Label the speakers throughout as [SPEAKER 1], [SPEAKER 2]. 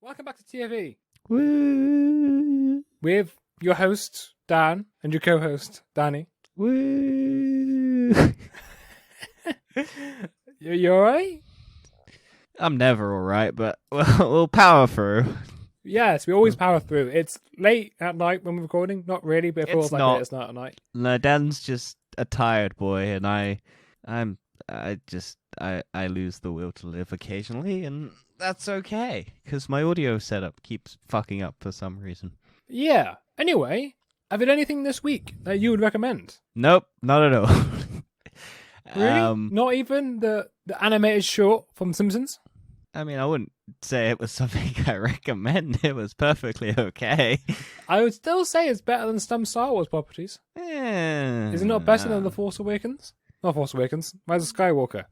[SPEAKER 1] Welcome back to TFE
[SPEAKER 2] Woo!
[SPEAKER 1] with your host, Dan, and your co-host, Danny.
[SPEAKER 2] Woo!
[SPEAKER 1] You alright?
[SPEAKER 2] I'm never alright, but we'll power through.
[SPEAKER 1] Yes, we always power through. It's late at night when we're recording. Not really, but it feels like
[SPEAKER 2] not.
[SPEAKER 1] it's not at night.
[SPEAKER 2] No, Dan's just a tired boy, and I lose the will to live occasionally, and that's okay, because my audio setup keeps fucking up for some reason.
[SPEAKER 1] Yeah. Anyway, have you done anything this week that you would recommend?
[SPEAKER 2] Nope, not at all.
[SPEAKER 1] Really? Not even the animated short from Simpsons?
[SPEAKER 2] I mean, I wouldn't say it was something I recommend. It was perfectly okay.
[SPEAKER 1] I would still say it's better than some Star Wars properties. Is it not better than The Force Awakens? Not Force Awakens. Rise of Skywalker.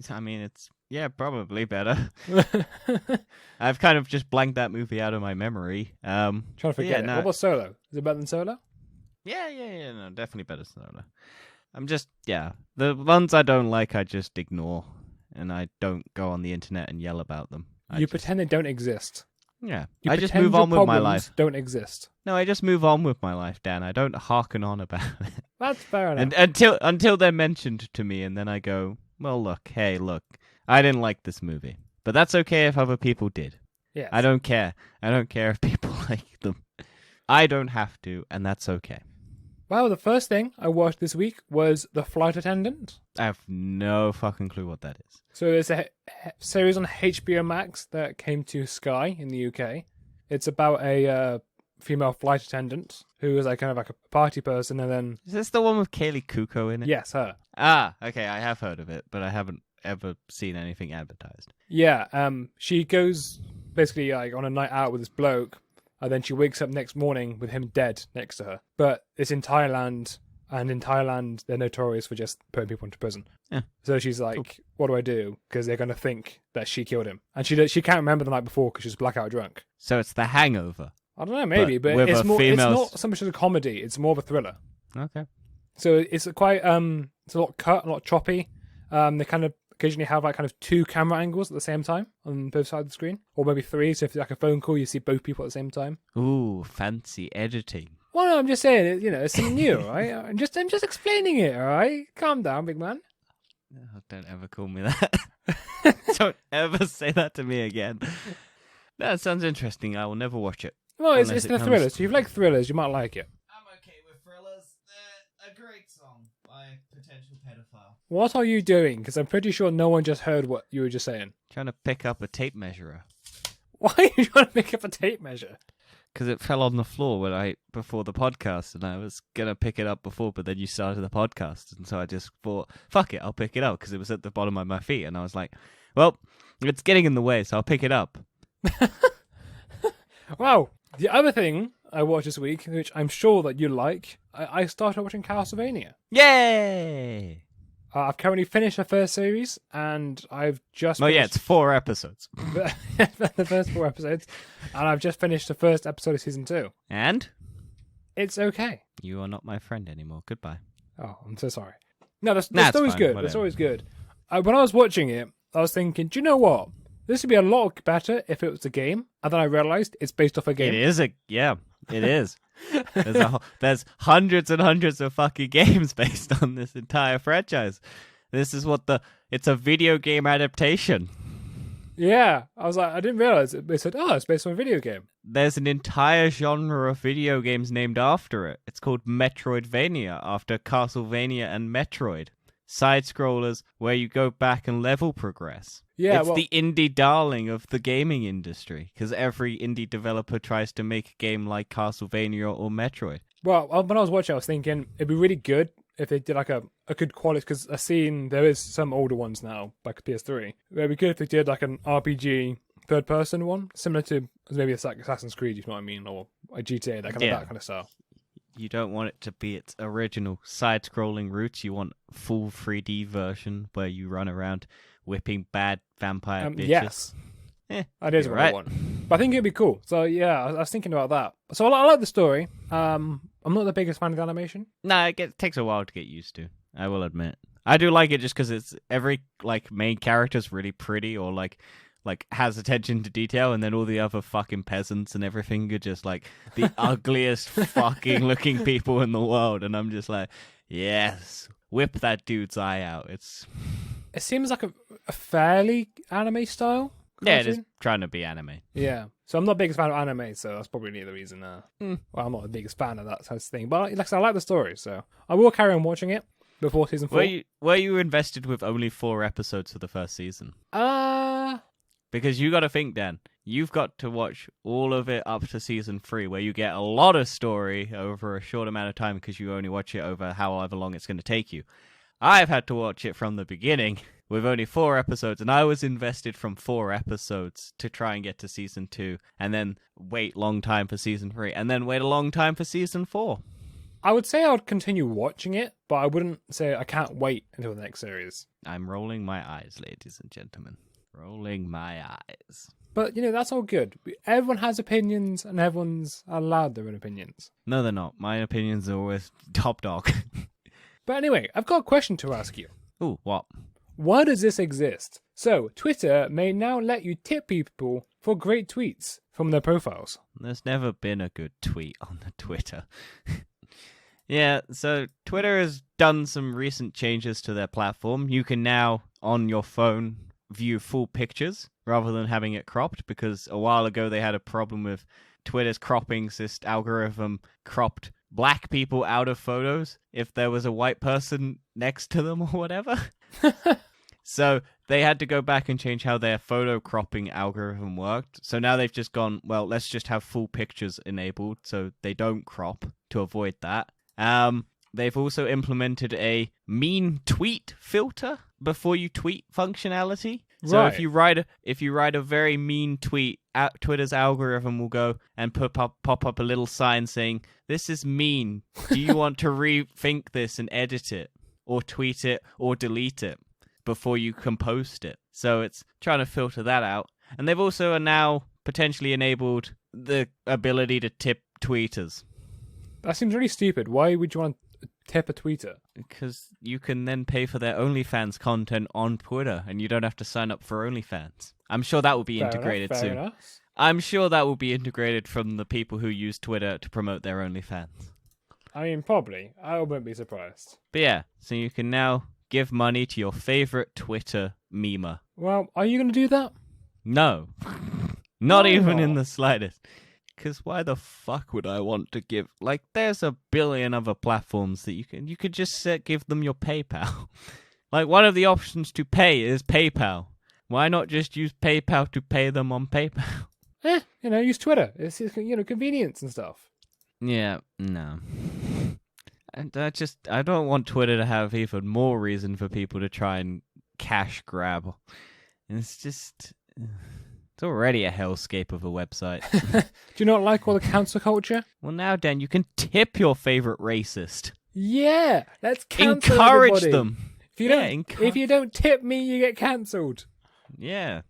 [SPEAKER 2] I mean, it's, probably better. I've kind of just blanked that movie out of my memory.
[SPEAKER 1] Trying to forget it.
[SPEAKER 2] No.
[SPEAKER 1] What about Solo? Is it better than Solo?
[SPEAKER 2] Yeah, no, definitely better than Solo. I'm just, the ones I don't like, I just ignore. And I don't go on the internet and yell about them.
[SPEAKER 1] You pretend they don't exist.
[SPEAKER 2] Yeah.
[SPEAKER 1] You
[SPEAKER 2] I just
[SPEAKER 1] pretend
[SPEAKER 2] move
[SPEAKER 1] your
[SPEAKER 2] on with my
[SPEAKER 1] problems
[SPEAKER 2] life.
[SPEAKER 1] Don't exist.
[SPEAKER 2] No, I just move on with my life, Dan. I don't hearken on about it.
[SPEAKER 1] That's fair enough.
[SPEAKER 2] And until they're mentioned to me, and then I go, well, look, I didn't like this movie. But that's okay if other people did.
[SPEAKER 1] Yes.
[SPEAKER 2] I don't care. I don't care if people like them. I don't have to, and that's okay.
[SPEAKER 1] Well, the first thing I watched this week was The Flight Attendant.
[SPEAKER 2] I have no fucking clue what that is.
[SPEAKER 1] So it's a series on HBO Max that came to Sky in the UK. It's about a female flight attendant who is kind of like a party person, and then...
[SPEAKER 2] Is this the one with Kaylee Kuko in it?
[SPEAKER 1] Yes, her.
[SPEAKER 2] Ah, okay, I have heard of it, but I haven't ever seen anything advertised.
[SPEAKER 1] Yeah, she goes basically on a night out with this bloke, and then she wakes up next morning with him dead next to her. But it's in Thailand, and in Thailand they're notorious for just putting people into prison.
[SPEAKER 2] Yeah.
[SPEAKER 1] So she's like,
[SPEAKER 2] Cool.
[SPEAKER 1] what do I do? Because they're going to think that she killed him. And she can't remember the night before because she's blackout drunk.
[SPEAKER 2] So it's The Hangover.
[SPEAKER 1] I don't know, maybe, but
[SPEAKER 2] with
[SPEAKER 1] it's
[SPEAKER 2] a
[SPEAKER 1] more. It's
[SPEAKER 2] female-
[SPEAKER 1] not so much as a comedy. It's more of a thriller.
[SPEAKER 2] Okay.
[SPEAKER 1] So it's quite it's a lot cut, a lot choppy. They kind of occasionally have kind of two camera angles at the same time on both sides of the screen, or maybe three. So if it's like a phone call, you see both people at the same time.
[SPEAKER 2] Ooh, fancy editing.
[SPEAKER 1] Well, no, I'm just saying, it's something new, all right? I'm just explaining it, all right? Calm down, big man.
[SPEAKER 2] Oh, don't ever call me that. Don't ever say that to me again. That sounds interesting. I will never watch it.
[SPEAKER 1] Well, it's
[SPEAKER 2] Unless it
[SPEAKER 1] the
[SPEAKER 2] comes-
[SPEAKER 1] thrillers. So if you like thrillers, you might like it.
[SPEAKER 2] I'm okay with thrillers. They're a great song by Potential Pedophile.
[SPEAKER 1] What are you doing? Because I'm pretty sure no one just heard what you were just saying.
[SPEAKER 2] Trying to pick up a tape measure.
[SPEAKER 1] Why are you trying to pick up a tape measure?
[SPEAKER 2] Because it fell on the floor before the podcast, and I was gonna pick it up before, but then you started the podcast, and so I just thought, fuck it, I'll pick it up because it was at the bottom of my feet, and I was like, well, it's getting in the way, so I'll pick it up.
[SPEAKER 1] Wow. The other thing I watched this week, which I'm sure that you like, I started watching Castlevania.
[SPEAKER 2] Yay!
[SPEAKER 1] I've currently finished the first series, and I've just...
[SPEAKER 2] Oh yeah,
[SPEAKER 1] finished
[SPEAKER 2] it's 4 episodes.
[SPEAKER 1] the first 4 episodes, and I've just finished the first episode of season 2.
[SPEAKER 2] And?
[SPEAKER 1] It's okay.
[SPEAKER 2] You are not my friend anymore. Goodbye.
[SPEAKER 1] Oh, I'm so sorry. No, the
[SPEAKER 2] Nah, it's
[SPEAKER 1] story's
[SPEAKER 2] fine,
[SPEAKER 1] good. The
[SPEAKER 2] whatever.
[SPEAKER 1] story's good. When I was watching it, I was thinking, do you know what? This would be a lot better if it was a game. And then I realised it's based off a game.
[SPEAKER 2] It is it is. There's hundreds and hundreds of fucking games based on this entire franchise. This is it's a video game adaptation.
[SPEAKER 1] Yeah. I was like, I didn't realise it. They said, it's based on a video game.
[SPEAKER 2] There's an entire genre of video games named after it. It's called Metroidvania, after Castlevania and Metroid. Side-scrollers where you go back and level progress.
[SPEAKER 1] Yeah,
[SPEAKER 2] It's the indie darling of the gaming industry, because every indie developer tries to make a game like Castlevania or Metroid.
[SPEAKER 1] Well, when I was watching, I was thinking it'd be really good if they did like a good quality, because I've seen there is some older ones now, like PS3. It'd be good if they did like an RPG third-person one, similar to maybe it's like Assassin's Creed, if you know what I mean, or a GTA, that kind of style.
[SPEAKER 2] You don't want it to be its original side-scrolling roots. You want full 3D version where you run around whipping bad vampire bitches.
[SPEAKER 1] Yes. That is
[SPEAKER 2] you're
[SPEAKER 1] what I
[SPEAKER 2] right.
[SPEAKER 1] want. But I think it'd be cool. So yeah, I was thinking about that. So I like the story. I'm not the biggest fan of the animation.
[SPEAKER 2] Nah, it takes a while to get used to. I will admit. I do like it just because it's every main character's really pretty, or like has attention to detail, and then all the other fucking peasants and everything are just like the ugliest fucking looking people in the world, and I'm just like, yes, whip that dude's eye out.
[SPEAKER 1] It seems like a fairly anime style.
[SPEAKER 2] Yeah, it
[SPEAKER 1] cartoon.
[SPEAKER 2] is trying to be anime.
[SPEAKER 1] Yeah, so I'm not the biggest fan of anime, so that's probably the reason. Well, I'm not the biggest fan of that type of thing, but like I said, I like the story, so I will carry on watching it before season 4.
[SPEAKER 2] Were you invested with only 4 episodes for the first season? Because you got to think, Dan, you've got to watch all of it up to season 3, where you get a lot of story over a short amount of time because you only watch it over however long it's going to take you. I've had to watch it from the beginning with only 4 episodes, and I was invested from 4 episodes to try and get to season 2, and then wait long time for season 3, and then wait a long time for season 4.
[SPEAKER 1] I would say I would continue watching it, but I wouldn't say I can't wait until the next series.
[SPEAKER 2] I'm rolling my eyes, ladies and gentlemen. Rolling my eyes.
[SPEAKER 1] But, that's all good. Everyone has opinions, and everyone's allowed their own opinions.
[SPEAKER 2] No, they're not. My opinions are always top dog.
[SPEAKER 1] But anyway, I've got a question to ask you.
[SPEAKER 2] Ooh, what?
[SPEAKER 1] Why does this exist? So, Twitter may now let you tip people for great tweets from their profiles.
[SPEAKER 2] There's never been a good tweet on the Twitter. Yeah, so Twitter has done some recent changes to their platform. You can now, on your phone, view full pictures rather than having it cropped, because a while ago they had a problem with Twitter's cropping system algorithm cropped black people out of photos if there was a white person next to them or whatever. So they had to go back and change how their photo cropping algorithm worked. So now they've just gone, well, let's just have full pictures enabled so they don't crop to avoid that. They've also implemented a mean tweet filter before you tweet functionality. So
[SPEAKER 1] Right.
[SPEAKER 2] if you write a very mean tweet, Twitter's algorithm will go and pop up a little sign saying, "This is mean. Do you want to rethink this and edit it, or tweet it, or delete it before you can post it?" So it's trying to filter that out. And they've also now potentially enabled the ability to tip tweeters.
[SPEAKER 1] That seems really stupid. Why would you want to tip a tweeter?
[SPEAKER 2] Because you can then pay for their OnlyFans content on Twitter, and you don't have to sign up for OnlyFans. I'm sure that will be integrated
[SPEAKER 1] fair
[SPEAKER 2] soon.
[SPEAKER 1] enough.
[SPEAKER 2] I'm sure that will be integrated from the people who use Twitter to promote their OnlyFans.
[SPEAKER 1] I mean, probably. I wouldn't be surprised.
[SPEAKER 2] But yeah, so you can now give money to your favorite Twitter memer.
[SPEAKER 1] Well, are you going to do that?
[SPEAKER 2] No. Not
[SPEAKER 1] Why
[SPEAKER 2] even in
[SPEAKER 1] not?
[SPEAKER 2] the slightest. Because why the fuck would I want to give... Like, there's a billion other platforms that you could just give them your PayPal. Like, one of the options to pay is PayPal. Why not just use PayPal to pay them on PayPal?
[SPEAKER 1] Use Twitter. It's convenience and stuff.
[SPEAKER 2] Yeah, no. And I don't want Twitter to have even more reason for people to try and cash grab. It's just... It's already a hellscape of a website.
[SPEAKER 1] Do you not like all the cancel culture?
[SPEAKER 2] Well, now, Dan, you can tip your favorite racist.
[SPEAKER 1] Yeah, let's cancel
[SPEAKER 2] Encourage
[SPEAKER 1] everybody.
[SPEAKER 2] them.
[SPEAKER 1] If you don't tip me, you get cancelled.
[SPEAKER 2] Yeah.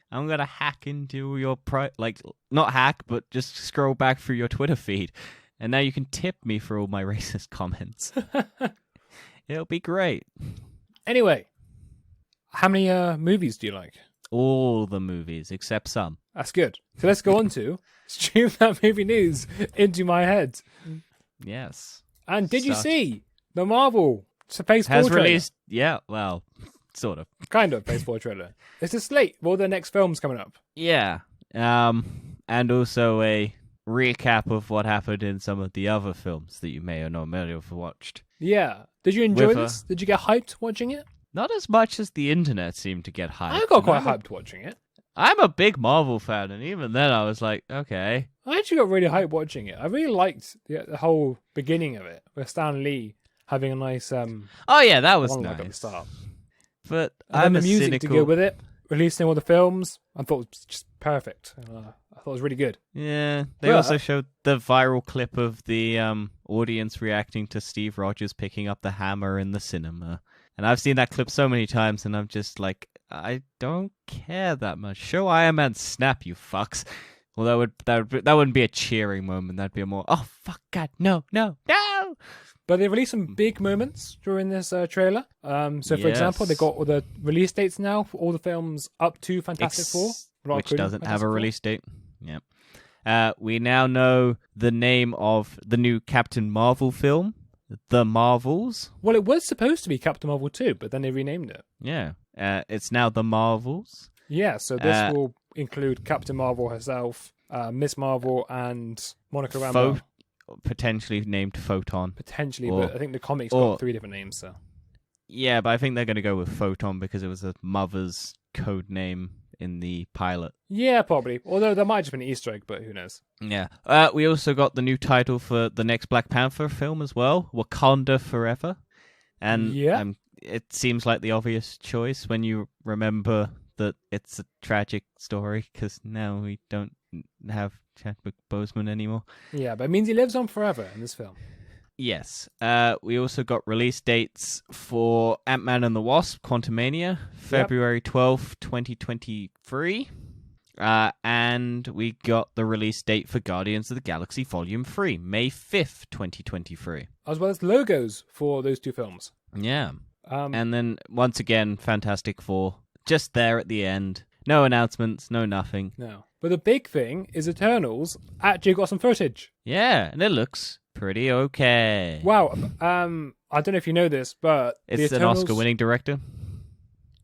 [SPEAKER 2] I'm going to hack into your... not hack, but just scroll back through your Twitter feed. And now you can tip me for all my racist comments. It'll be great.
[SPEAKER 1] Anyway, how many movies do you like?
[SPEAKER 2] All the movies, except some.
[SPEAKER 1] That's good. So let's go on to stream that movie news into my head.
[SPEAKER 2] Yes.
[SPEAKER 1] And did you see the Marvel Phase 4
[SPEAKER 2] Has
[SPEAKER 1] trailer?
[SPEAKER 2] released... Yeah, well, sort of.
[SPEAKER 1] Kind of Phase 4 trailer. It's a slate of all their next films coming up.
[SPEAKER 2] Yeah. And also a recap of what happened in some of the other films that you may or may have watched.
[SPEAKER 1] Yeah. Did you enjoy this? Did you get hyped watching it?
[SPEAKER 2] Not as much as the internet seemed to get hyped.
[SPEAKER 1] I got quite hyped watching it.
[SPEAKER 2] I'm a big Marvel fan, and even then I was like, okay.
[SPEAKER 1] I actually got really hyped watching it. I really liked the whole beginning of it, with Stan Lee having a nice
[SPEAKER 2] Oh yeah, that was
[SPEAKER 1] monologue
[SPEAKER 2] nice.
[SPEAKER 1] at the start.
[SPEAKER 2] But
[SPEAKER 1] And
[SPEAKER 2] I'm
[SPEAKER 1] then
[SPEAKER 2] a
[SPEAKER 1] the music
[SPEAKER 2] cynical...
[SPEAKER 1] to go with it, releasing all the films, I thought it was just perfect. I thought it was really good.
[SPEAKER 2] Yeah, they
[SPEAKER 1] But-
[SPEAKER 2] also showed the viral clip of the audience reacting to Steve Rogers picking up the hammer in the cinema. And I've seen that clip so many times, and I'm just like, I don't care that much. Show Iron Man snap, you fucks. Well, that wouldn't be a cheering moment. That'd be a more, oh fuck, God, no.
[SPEAKER 1] But they released some big moments during this trailer. So, for
[SPEAKER 2] Yes.
[SPEAKER 1] example, they got all the release dates now for all the films up to Fantastic Four.
[SPEAKER 2] which doesn't have a release date. Yeah. We now know the name of the new Captain Marvel film, The Marvels.
[SPEAKER 1] Well, it was supposed to be Captain Marvel 2, but then they renamed it.
[SPEAKER 2] Yeah. It's now The Marvels.
[SPEAKER 1] Yeah, so this will include Captain Marvel herself, Miss Marvel, and Monica Rambeau.
[SPEAKER 2] Potentially named Photon.
[SPEAKER 1] Potentially, but I think the comics got 3 different names, so...
[SPEAKER 2] Yeah, but I think they're going to go with Photon because it was a mother's code name in the pilot.
[SPEAKER 1] Yeah, probably. Although there might have just been an Easter egg, but who knows?
[SPEAKER 2] Yeah. We also got the new title for the next Black Panther film as well, Wakanda Forever. And it seems like the obvious choice when you remember that it's a tragic story, because now we don't have Chadwick Boseman anymore.
[SPEAKER 1] Yeah, but it means he lives on forever in this film.
[SPEAKER 2] Yes. We also got release dates for Ant-Man and the Wasp, Quantumania, February 12th, 2023. And we got the release date for Guardians of the Galaxy Volume 3, May 5th, 2023.
[SPEAKER 1] As well as logos for those 2 films.
[SPEAKER 2] Yeah. And then, once again, Fantastic Four, just there at the end. No announcements, no nothing.
[SPEAKER 1] No. But the big thing is Eternals actually got some footage.
[SPEAKER 2] Yeah, and it looks pretty okay.
[SPEAKER 1] Wow. I don't know if you know this, but
[SPEAKER 2] it's an Oscar-winning director.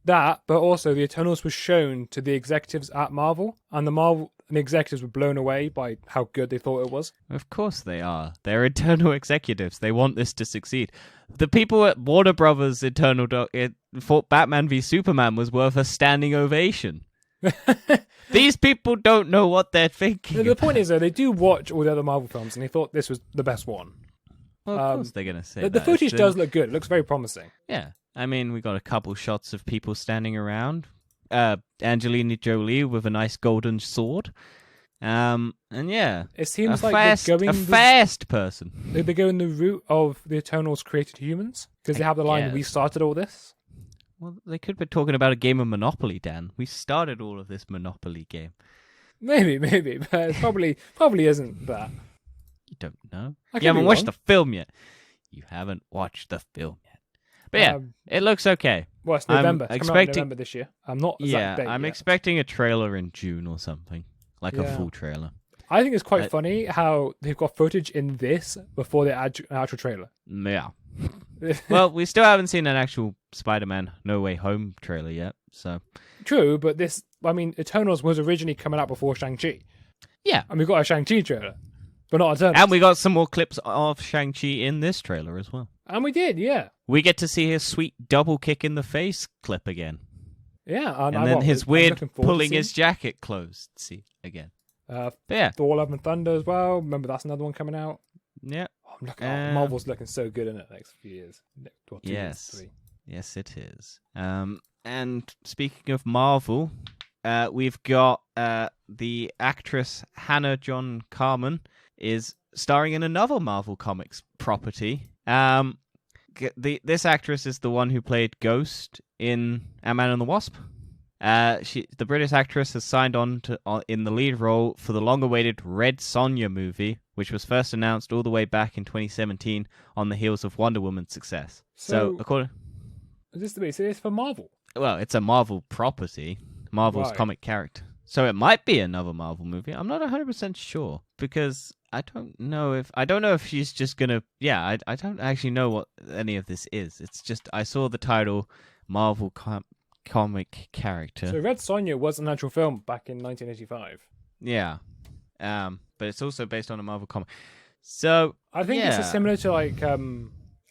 [SPEAKER 1] That, but also the Eternals was shown to the executives at Marvel, and the executives were blown away by how good they thought it was.
[SPEAKER 2] Of course they are. They're Eternal executives. They want this to succeed. The people at Warner Brothers thought Batman v Superman was worth a standing ovation. These people don't know what they're thinking.
[SPEAKER 1] The point is, though, they do watch all the other Marvel films, and they thought this was the best one.
[SPEAKER 2] Well, of course they're going to say that.
[SPEAKER 1] The footage does look good. It looks very promising.
[SPEAKER 2] Yeah. I mean, we got a couple shots of people standing around. Angelina Jolie with a nice golden sword. And yeah.
[SPEAKER 1] It seems
[SPEAKER 2] fast person.
[SPEAKER 1] They're going the route of the Eternals created humans, because they have the line, "We started all this."
[SPEAKER 2] Well, they could be talking about a game of Monopoly, Dan. We started all of this Monopoly game.
[SPEAKER 1] Maybe, but it probably isn't that.
[SPEAKER 2] You don't know. You haven't watched the film yet. You haven't watched the film yet. But yeah, it looks okay.
[SPEAKER 1] Well, it's November. It's coming out in November this year. I'm not exact date
[SPEAKER 2] I'm
[SPEAKER 1] yet.
[SPEAKER 2] expecting a trailer in June or something. Like a full trailer.
[SPEAKER 1] I think it's quite funny how they've got footage in this before they add an actual trailer.
[SPEAKER 2] Yeah. Well, we still haven't seen an actual Spider-Man No Way Home trailer yet, so...
[SPEAKER 1] True, but Eternals was originally coming out before Shang-Chi.
[SPEAKER 2] Yeah.
[SPEAKER 1] And we got a Shang-Chi trailer, but not Eternals.
[SPEAKER 2] And we got some more clips of Shang-Chi in this trailer as well.
[SPEAKER 1] And we did, yeah.
[SPEAKER 2] We get to see his sweet double kick in the face clip again.
[SPEAKER 1] Yeah.
[SPEAKER 2] And then his weird pulling his jacket closed again.
[SPEAKER 1] Thor Love and Thunder as well. Remember, that's another one coming out.
[SPEAKER 2] Yeah.
[SPEAKER 1] Marvel's looking so good in the next few years.
[SPEAKER 2] Yes, it is. And speaking of Marvel, we've got the actress Hannah John Carmen is starring in another Marvel Comics property. This actress is the one who played Ghost in Ant-Man and the Wasp. The British actress has signed on in the lead role for the long-awaited Red Sonja movie, which was first announced all the way back in 2017 on the heels of Wonder Woman's success. So according...
[SPEAKER 1] Is this for Marvel?
[SPEAKER 2] Well, it's a Marvel property. Marvel's comic character. So it might be another Marvel movie. I'm not 100% sure, because I don't know if she's just gonna... Yeah, I don't actually know what any of this is. It's just, I saw the title, Marvel comic character.
[SPEAKER 1] So Red Sonja was an actual film back in 1985.
[SPEAKER 2] Yeah. But it's also based on a Marvel comic. So
[SPEAKER 1] I think it's similar to like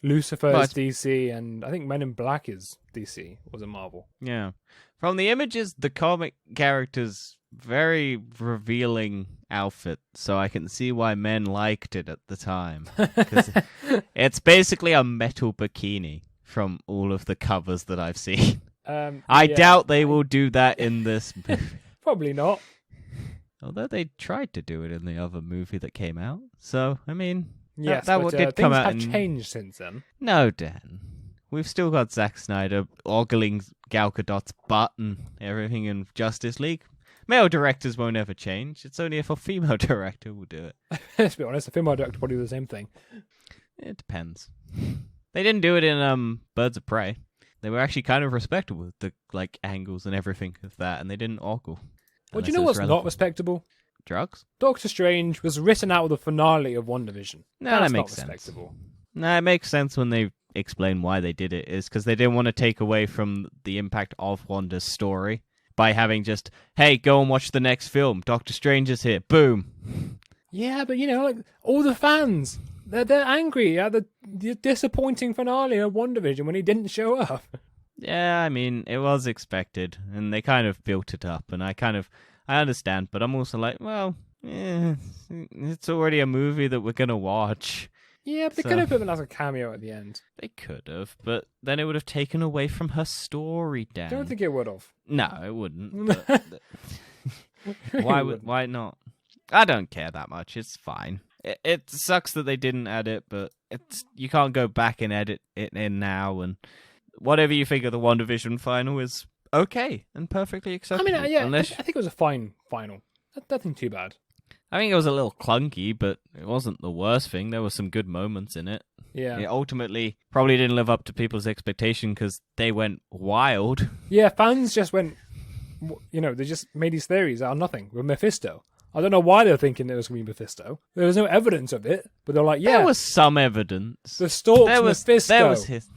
[SPEAKER 1] Lucifer is DC, and I think Men in Black is DC, was a Marvel.
[SPEAKER 2] Yeah. From the images, the comic character's very revealing outfit, so I can see why men liked it at the time. Because it's basically a metal bikini from all of the covers that I've seen. I doubt they will do that in this movie.
[SPEAKER 1] Probably not.
[SPEAKER 2] Although they tried to do it in the other movie that came out. So, I mean,
[SPEAKER 1] yes,
[SPEAKER 2] that did come out.
[SPEAKER 1] Things have changed since then.
[SPEAKER 2] No, Dan. We've still got Zack Snyder ogling Gal Gadot's butt and everything in Justice League. Male directors won't ever change. It's only if a female director will do it.
[SPEAKER 1] Let's be honest, a female director will probably do the same thing.
[SPEAKER 2] It depends. They didn't do it in Birds of Prey. They were actually kind of respectable with the angles and everything of that, and they didn't ogle.
[SPEAKER 1] Well, do you know what's not respectable?
[SPEAKER 2] Drugs?
[SPEAKER 1] Doctor Strange was written out of the finale of WandaVision.
[SPEAKER 2] No,
[SPEAKER 1] That's
[SPEAKER 2] that makes
[SPEAKER 1] not
[SPEAKER 2] sense.
[SPEAKER 1] respectable.
[SPEAKER 2] No, it makes sense when they explain why they did it. Is because they didn't want to take away from the impact of Wanda's story by having just, hey, go and watch the next film. Doctor Strange is here. Boom.
[SPEAKER 1] Yeah, but like all the fans, they're angry at the disappointing finale of WandaVision when he didn't show up.
[SPEAKER 2] Yeah, I mean, it was expected, and they kind of built it up, and I understand, but I'm also like, well, it's already a movie that we're gonna watch.
[SPEAKER 1] Yeah, but they could have put him as a cameo at the end.
[SPEAKER 2] They could have, but then it would have taken away from her story, Dan.
[SPEAKER 1] I don't think it would have.
[SPEAKER 2] No, it wouldn't. Why not? I don't care that much. It's fine. It sucks that they didn't add it, but you can't go back and edit it in now, and whatever you think of the WandaVision final is okay and perfectly acceptable.
[SPEAKER 1] I mean, yeah, I think it was a fine final. Nothing too bad.
[SPEAKER 2] I think it was a little clunky, but it wasn't the worst thing. There were some good moments in it.
[SPEAKER 1] Yeah.
[SPEAKER 2] It ultimately probably didn't live up to people's expectation because they went wild.
[SPEAKER 1] Yeah, fans just went, they just made these theories out of nothing with Mephisto. I don't know why they were thinking it was going to be Mephisto. There was no evidence of it, but they're like, yeah.
[SPEAKER 2] There was some evidence.
[SPEAKER 1] The Stork's Mephisto.
[SPEAKER 2] There was his...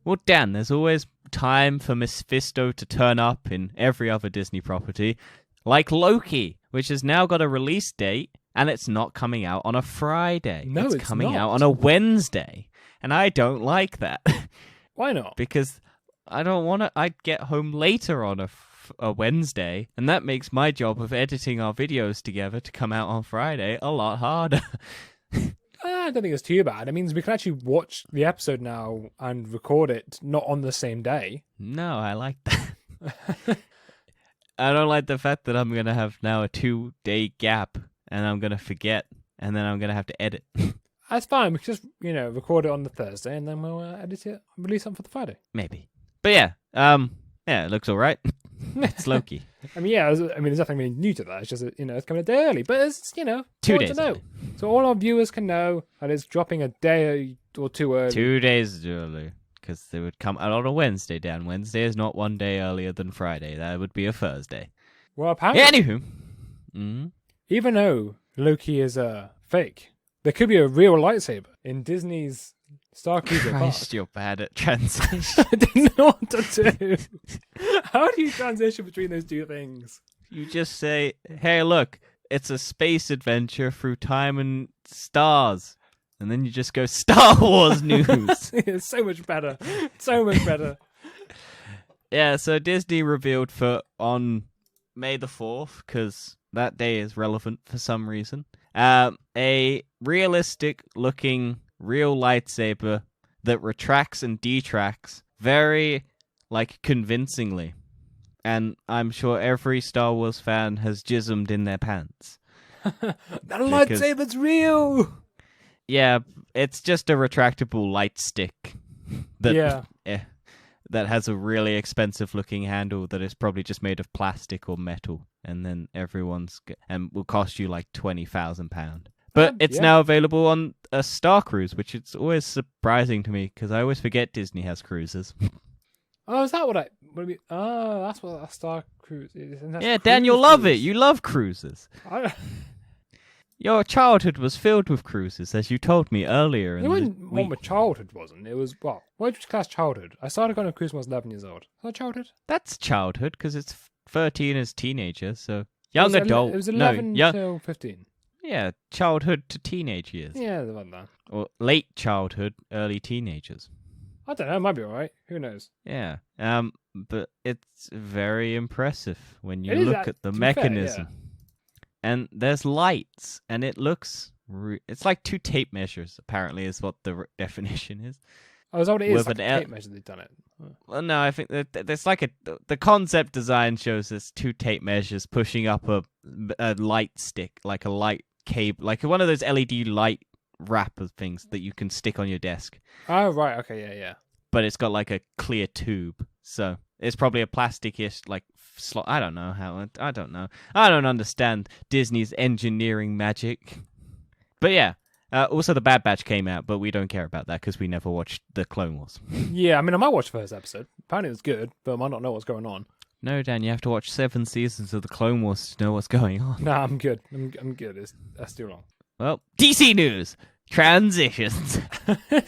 [SPEAKER 2] Well, Dan, there's always time for Mephisto to turn up in every other Disney property, like Loki, which has now got a release date, and it's not coming out on a Friday.
[SPEAKER 1] No, it's
[SPEAKER 2] coming
[SPEAKER 1] not.
[SPEAKER 2] out on a Wednesday, and I don't like that.
[SPEAKER 1] Why not?
[SPEAKER 2] Because I don't want to... I'd get home later on a Wednesday, and that makes my job of editing our videos together to come out on Friday a lot harder.
[SPEAKER 1] I don't think it's too bad. It means we can actually watch the episode now and record it not on the same day.
[SPEAKER 2] No, I like that. I don't like the fact that I'm going to have now a 2-day gap, and I'm going to forget, and then I'm going to have to edit.
[SPEAKER 1] That's fine. We can just, record it on the Thursday, and then we'll edit it and release it for the Friday.
[SPEAKER 2] Maybe. But yeah, it looks all right. It's Loki.
[SPEAKER 1] I mean, there's nothing really new to that. It's just, it's coming a day early. But it's,
[SPEAKER 2] 2 days
[SPEAKER 1] to know.
[SPEAKER 2] early.
[SPEAKER 1] So all our viewers can know that it's dropping a day or two early.
[SPEAKER 2] 2 days early. Because they would come out on a Wednesday, Dan. Wednesday is not 1 day earlier than Friday. That would be a Thursday.
[SPEAKER 1] Well, apparently...
[SPEAKER 2] Anywho. Mm-hmm.
[SPEAKER 1] Even though Loki is fake, there could be a real lightsaber in Disney's Star Cruiser
[SPEAKER 2] Christ,
[SPEAKER 1] park.
[SPEAKER 2] You're bad at translation.
[SPEAKER 1] I didn't know what to do. How do you transition between those two things?
[SPEAKER 2] You just say, hey, look, it's a space adventure through time and stars. And then you just go, Star Wars news.
[SPEAKER 1] It's so much better. So much better.
[SPEAKER 2] Yeah, so Disney revealed on May the 4th, because that day is relevant for some reason, a realistic-looking real lightsaber that retracts and detracts very, convincingly. And I'm sure every Star Wars fan has jismed in their pants.
[SPEAKER 1] That lightsaber's real!
[SPEAKER 2] Yeah, it's just a retractable light stick that has a really expensive-looking handle that is probably just made of plastic or metal, and then and will cost you like £20,000. But it's now available on a Star Cruise, which is always surprising to me because I always forget Disney has cruises.
[SPEAKER 1] Oh, is that what I mean? Oh, that's what a Star Cruise is.
[SPEAKER 2] Yeah, Dan, you'll love it. You love cruises. Your childhood was filled with cruises, as you told me earlier.
[SPEAKER 1] It wasn't what my childhood wasn't. It was, what would you class childhood? I started going on a cruise when I was 11 years old. Is that childhood?
[SPEAKER 2] That's childhood, because it's 13 as teenager, so young adult.
[SPEAKER 1] It was 11 till 15.
[SPEAKER 2] Yeah, childhood to teenage years.
[SPEAKER 1] Yeah, about that.
[SPEAKER 2] Or late childhood, early teenagers.
[SPEAKER 1] I don't know, it might be alright. Who knows?
[SPEAKER 2] Yeah, but it's very impressive when you look at the mechanism.
[SPEAKER 1] Fair, yeah.
[SPEAKER 2] And there's lights, and it looks... it's like 2 tape measures, apparently, is what the definition is.
[SPEAKER 1] Oh, is that what it is? Like a tape measure they've done it?
[SPEAKER 2] Well, no, I think that there's the concept design shows there's 2 tape measures pushing up a light stick, like a light cable, like one of those LED light wrapper things that you can stick on your desk.
[SPEAKER 1] Oh, right, okay, yeah.
[SPEAKER 2] But it's got like a clear tube, so it's probably a plastic-ish, slot. I don't know how. I don't know. I don't understand Disney's engineering magic. But yeah, also the Bad Batch came out, but we don't care about that because we never watched the Clone Wars.
[SPEAKER 1] Yeah, I mean, I might watch the first episode. Apparently it was good, but I might not know what's going on.
[SPEAKER 2] No, Dan, you have to watch 7 seasons of the Clone Wars to know what's going on.
[SPEAKER 1] Nah, I'm good. I'm good. That's too long.
[SPEAKER 2] Well, DC news. Transitions.
[SPEAKER 1] I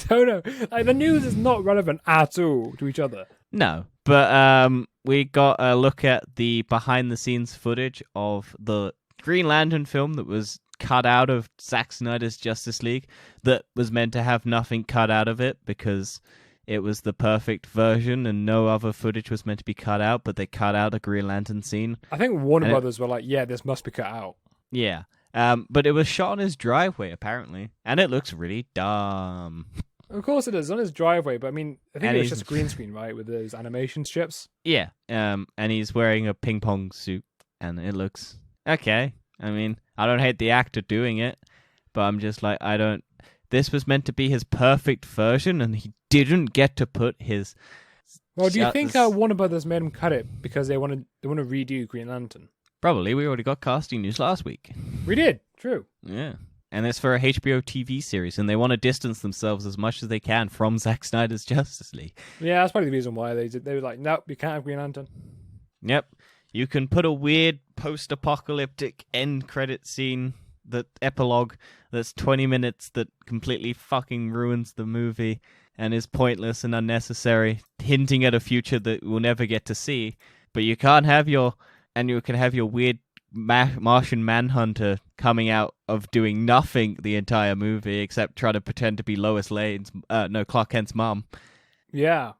[SPEAKER 1] don't know. Like, the news is not relevant at all to each other.
[SPEAKER 2] No, but we got a look at the behind-the-scenes footage of the Green Lantern film that was cut out of Zack Snyder's Justice League, that was meant to have nothing cut out of it because it was the perfect version and no other footage was meant to be cut out, but they cut out a Green Lantern scene.
[SPEAKER 1] I think Warner Brothers were like, yeah, this must be cut out.
[SPEAKER 2] Yeah. But it was shot on his driveway, apparently, and it looks really dumb.
[SPEAKER 1] Of course it is, on his driveway, but I mean, I think
[SPEAKER 2] And
[SPEAKER 1] it was
[SPEAKER 2] he's-
[SPEAKER 1] just green screen, right, with those animation strips.
[SPEAKER 2] Yeah, and he's wearing a ping pong suit, and it looks okay. I mean, I don't hate the actor doing it, but I'm just like, this was meant to be his perfect version, and he didn't get to put his...
[SPEAKER 1] Well, do you think Warner Brothers made him cut it because they want to redo Green Lantern?
[SPEAKER 2] Probably, we already got casting news last week.
[SPEAKER 1] We did, true.
[SPEAKER 2] Yeah. And it's for a HBO TV series, and they want to distance themselves as much as they can from Zack Snyder's Justice League.
[SPEAKER 1] Yeah, that's probably the reason why they were like, nope, you can't have Green Lantern.
[SPEAKER 2] Yep. You can put a weird post-apocalyptic end credit scene, that epilogue that's 20 minutes that completely fucking ruins the movie and is pointless and unnecessary, hinting at a future that we'll never get to see. But you can't have you can have your weird Martian Manhunter coming out of doing nothing the entire movie except try to pretend to be Clark Kent's mom.
[SPEAKER 1] Yeah.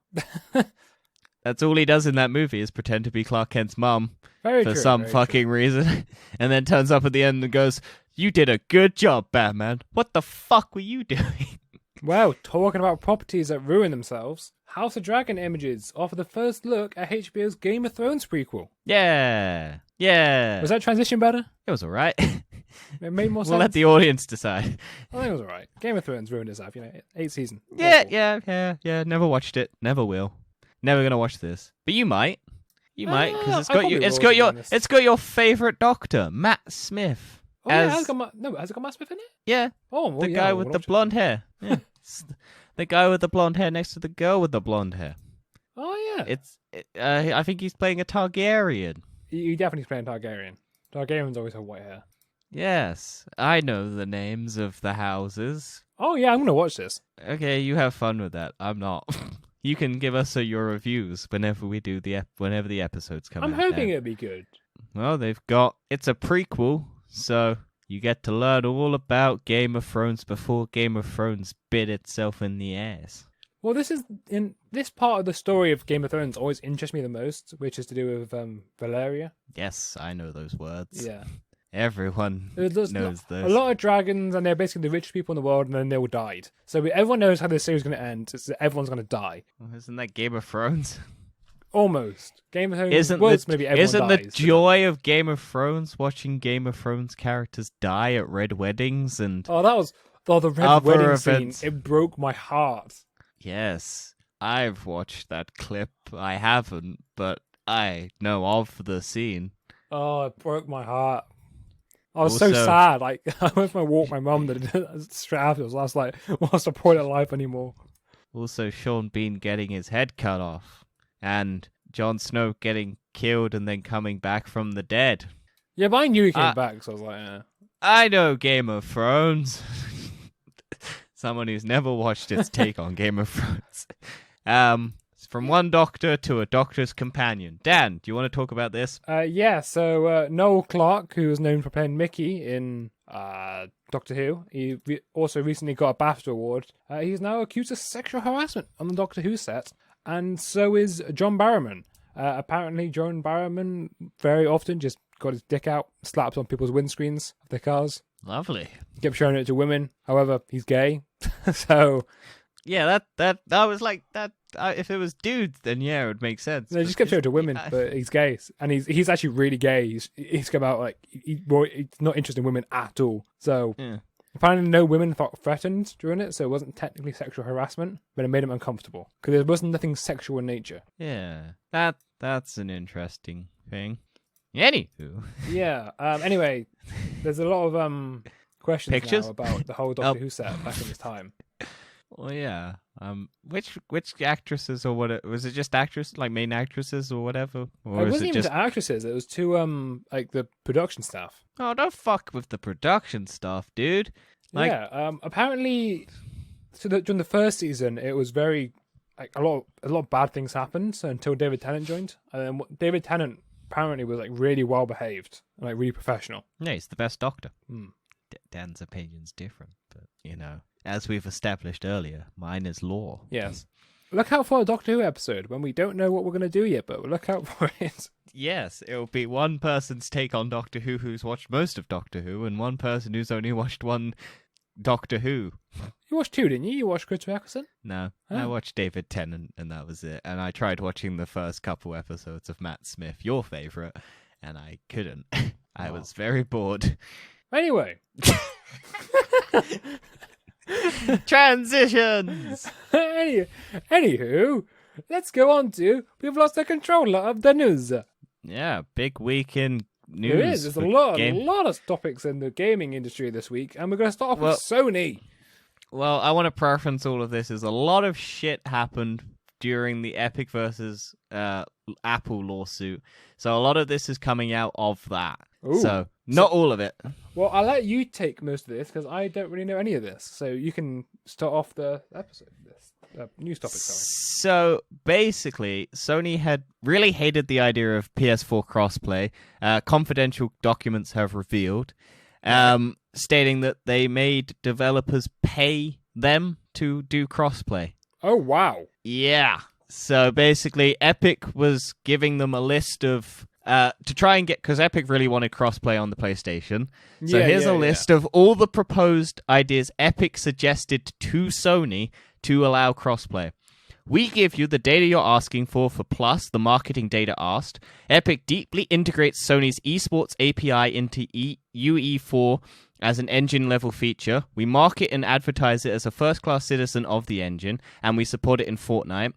[SPEAKER 2] That's all he does in that movie is pretend to be Clark Kent's mom for some fucking reason, and then turns up at the end and goes, "You did a good job, Batman. What the fuck were you doing?"
[SPEAKER 1] Well, talking about properties that ruin themselves, House of Dragon images offer the first look at HBO's Game of Thrones prequel.
[SPEAKER 2] Yeah.
[SPEAKER 1] Was that transition better?
[SPEAKER 2] It was alright.
[SPEAKER 1] It made more sense.
[SPEAKER 2] We'll let the audience decide.
[SPEAKER 1] I think it was alright. Game of Thrones ruined itself, 8th season.
[SPEAKER 2] Yeah. Never watched it. Never will. Never gonna watch this. But you might. You might, because it's got your favorite Doctor, Matt Smith.
[SPEAKER 1] Oh, yeah, has it got Matt Smith in it?
[SPEAKER 2] Yeah.
[SPEAKER 1] Oh, well,
[SPEAKER 2] the guy with the blonde hair. Yeah. The guy with the blonde hair next to the girl with the blonde hair.
[SPEAKER 1] Oh, yeah.
[SPEAKER 2] I think he's playing a Targaryen.
[SPEAKER 1] He definitely is playing Targaryen. Targaryens always have white hair.
[SPEAKER 2] Yes, I know the names of the houses.
[SPEAKER 1] Oh, yeah, I'm going to watch this.
[SPEAKER 2] Okay, you have fun with that. I'm not. You can give us your reviews whenever we do whenever the episodes come out.
[SPEAKER 1] I'm hoping it'll be good.
[SPEAKER 2] Well, it's a prequel, so you get to learn all about Game of Thrones before Game of Thrones bit itself in the ass.
[SPEAKER 1] Well, this part of the story of Game of Thrones always interests me the most, which is to do with Valeria.
[SPEAKER 2] Yes, I know those words.
[SPEAKER 1] Yeah.
[SPEAKER 2] Everyone knows those.
[SPEAKER 1] A lot of dragons, and they're basically the richest people in the world, and then they all died. So everyone knows how this series is going to end. It's that everyone's going to die.
[SPEAKER 2] Well, isn't that Game of Thrones?
[SPEAKER 1] Almost. Game of Thrones
[SPEAKER 2] Isn't
[SPEAKER 1] dies.
[SPEAKER 2] the joy of Game of Thrones watching Game of Thrones characters die at red weddings and
[SPEAKER 1] the red
[SPEAKER 2] other
[SPEAKER 1] wedding
[SPEAKER 2] events?
[SPEAKER 1] scene. It broke my heart.
[SPEAKER 2] Yes, I've watched that clip. I haven't, but I know of the scene.
[SPEAKER 1] Oh, it broke my heart. I was
[SPEAKER 2] Also,
[SPEAKER 1] so sad. Like, I went for a walk with my mum straight afterwards. I was like, what's the point of life anymore?
[SPEAKER 2] Also, Sean Bean getting his head cut off, and Jon Snow getting killed and then coming back from the dead.
[SPEAKER 1] Yeah, but I knew he came back, so I was like, eh.
[SPEAKER 2] I know Game of Thrones. Someone who's never watched its take on Game of Thrones. It's from one doctor to a doctor's companion. Dan, do you want to talk about this?
[SPEAKER 1] Yeah, so Noel Clarke, who was known for playing Mickey in Doctor Who, he also recently got a BAFTA award. He's now accused of sexual harassment on the Doctor Who set, and so is John Barrowman. Apparently, John Barrowman very often just got his dick out, slaps on people's windscreens of their cars.
[SPEAKER 2] Lovely.
[SPEAKER 1] Kept showing it to women. However, he's gay, so
[SPEAKER 2] yeah, that was like that. If it was dudes, then yeah, it would make sense.
[SPEAKER 1] they just kept showing it to women, but he's gay, and he's actually really gay. He's come out like he's not interested in women at all. So
[SPEAKER 2] yeah.
[SPEAKER 1] apparently, no women felt threatened during it, so it wasn't technically sexual harassment, but it made him uncomfortable because there wasn't nothing sexual in nature.
[SPEAKER 2] Yeah, that's an interesting thing. Anywho.
[SPEAKER 1] Yeah. Anyway, there's a lot of questions
[SPEAKER 2] Pictures?
[SPEAKER 1] now about the whole Doctor Who set back in this time.
[SPEAKER 2] Well, yeah. Which actresses or what? Was it just actress, like main actresses or whatever? Or
[SPEAKER 1] It
[SPEAKER 2] was
[SPEAKER 1] wasn't
[SPEAKER 2] it
[SPEAKER 1] even
[SPEAKER 2] just?
[SPEAKER 1] the actresses. It was to like the production staff.
[SPEAKER 2] Oh, don't fuck with the production stuff, dude. Like,
[SPEAKER 1] Yeah. Apparently, during the first season, it was very like a lot of bad things happened until David Tennant joined, and then David Tennant apparently was like really well behaved and like really professional.
[SPEAKER 2] yeah, he's the best Doctor.
[SPEAKER 1] Hmm.
[SPEAKER 2] Dan's opinion's different, but as we've established earlier, mine is law.
[SPEAKER 1] Yes. Look out for a Doctor Who episode when we don't know what we're going to do yet, but look out for it.
[SPEAKER 2] Yes, it'll be one person's take on Doctor Who who's watched most of Doctor Who, and one person who's only watched one Doctor Who.
[SPEAKER 1] You watched two, didn't you? You watched Christopher Eccleston?
[SPEAKER 2] No,
[SPEAKER 1] Oh.
[SPEAKER 2] I watched David Tennant, and that was it. And I tried watching the first couple episodes of Matt Smith, your favourite, and I couldn't. I was very bored.
[SPEAKER 1] Anyway.
[SPEAKER 2] Transitions!
[SPEAKER 1] Anywho, let's go on to we've lost the controller of the news.
[SPEAKER 2] Yeah, big week in news.
[SPEAKER 1] There is. There's a lot of topics in the gaming industry this week, and we're going to start off with Sony.
[SPEAKER 2] Well, I want to preference all of this as a lot of shit happened during the Epic versus Apple lawsuit. So a lot of this is coming out of that.
[SPEAKER 1] Ooh.
[SPEAKER 2] So not all of it.
[SPEAKER 1] Well, I'll let you take most of this because I don't really know any of this. So you can start off the episode, this news topic. Sorry.
[SPEAKER 2] So basically, Sony had really hated the idea of PS4 crossplay. Confidential documents have revealed, stating that they made developers pay them to do crossplay.
[SPEAKER 1] Oh, wow.
[SPEAKER 2] Yeah. So basically, Epic was giving them a list of to try and get, because Epic really wanted crossplay on the PlayStation. So here's a list of all the proposed ideas Epic suggested to Sony to allow crossplay. We give you the data you're asking for Plus, the marketing data asked. Epic deeply integrates Sony's esports API into UE4 as an engine-level feature. We market and advertise it as a first-class citizen of the engine, and we support it in Fortnite.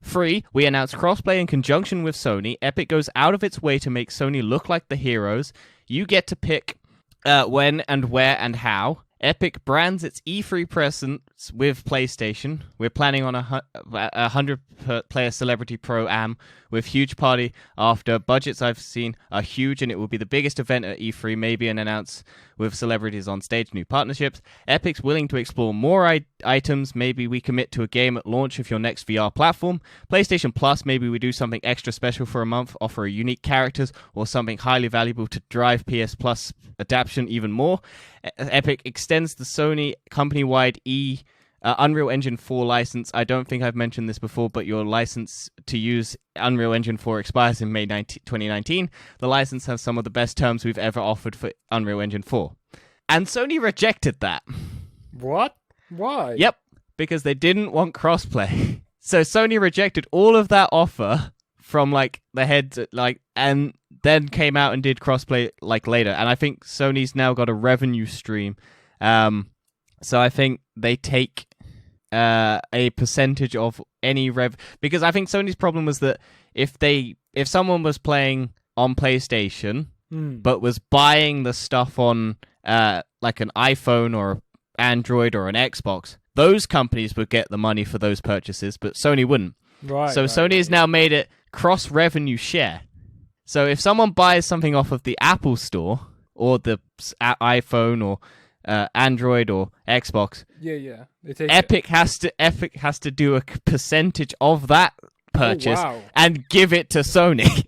[SPEAKER 2] 3, we announce crossplay in conjunction with Sony. Epic goes out of its way to make Sony look like the heroes. You get to pick when and where and how. Epic brands its E3 presence with PlayStation. We're planning on a 100-player Celebrity Pro-Am with huge party after. Budgets I've seen are huge, and it will be the biggest event at E3, maybe an announce with celebrities on stage, new partnerships. Epic's willing to explore more items. Maybe we commit to a game at launch of your next VR platform. PlayStation Plus, maybe we do something extra special for a month, offer unique characters, or something highly valuable to drive PS Plus adaptation even more. Epic extends the Sony company-wide Unreal Engine 4 license. I don't think I've mentioned this before, but your license to use Unreal Engine 4 expires in May 2019. The license has some of the best terms we've ever offered for Unreal Engine 4. And Sony rejected that.
[SPEAKER 1] What? Why?
[SPEAKER 2] Yep, because they didn't want crossplay. So Sony rejected all of that offer from the heads and then came out and did crossplay later. And I think Sony's now got a revenue stream. So I think they take a percentage of any because I think Sony's problem was that if someone was playing on PlayStation but was buying the stuff on like an iPhone or Android or an Xbox, those companies would get the money for those purchases, but Sony wouldn't.
[SPEAKER 1] Right.
[SPEAKER 2] So Sony has now made it cross-revenue share. So if someone buys something off of the Apple Store or the iPhone or Android or Xbox,
[SPEAKER 1] they take
[SPEAKER 2] Epic has to do a percentage of that purchase and give it to Sony.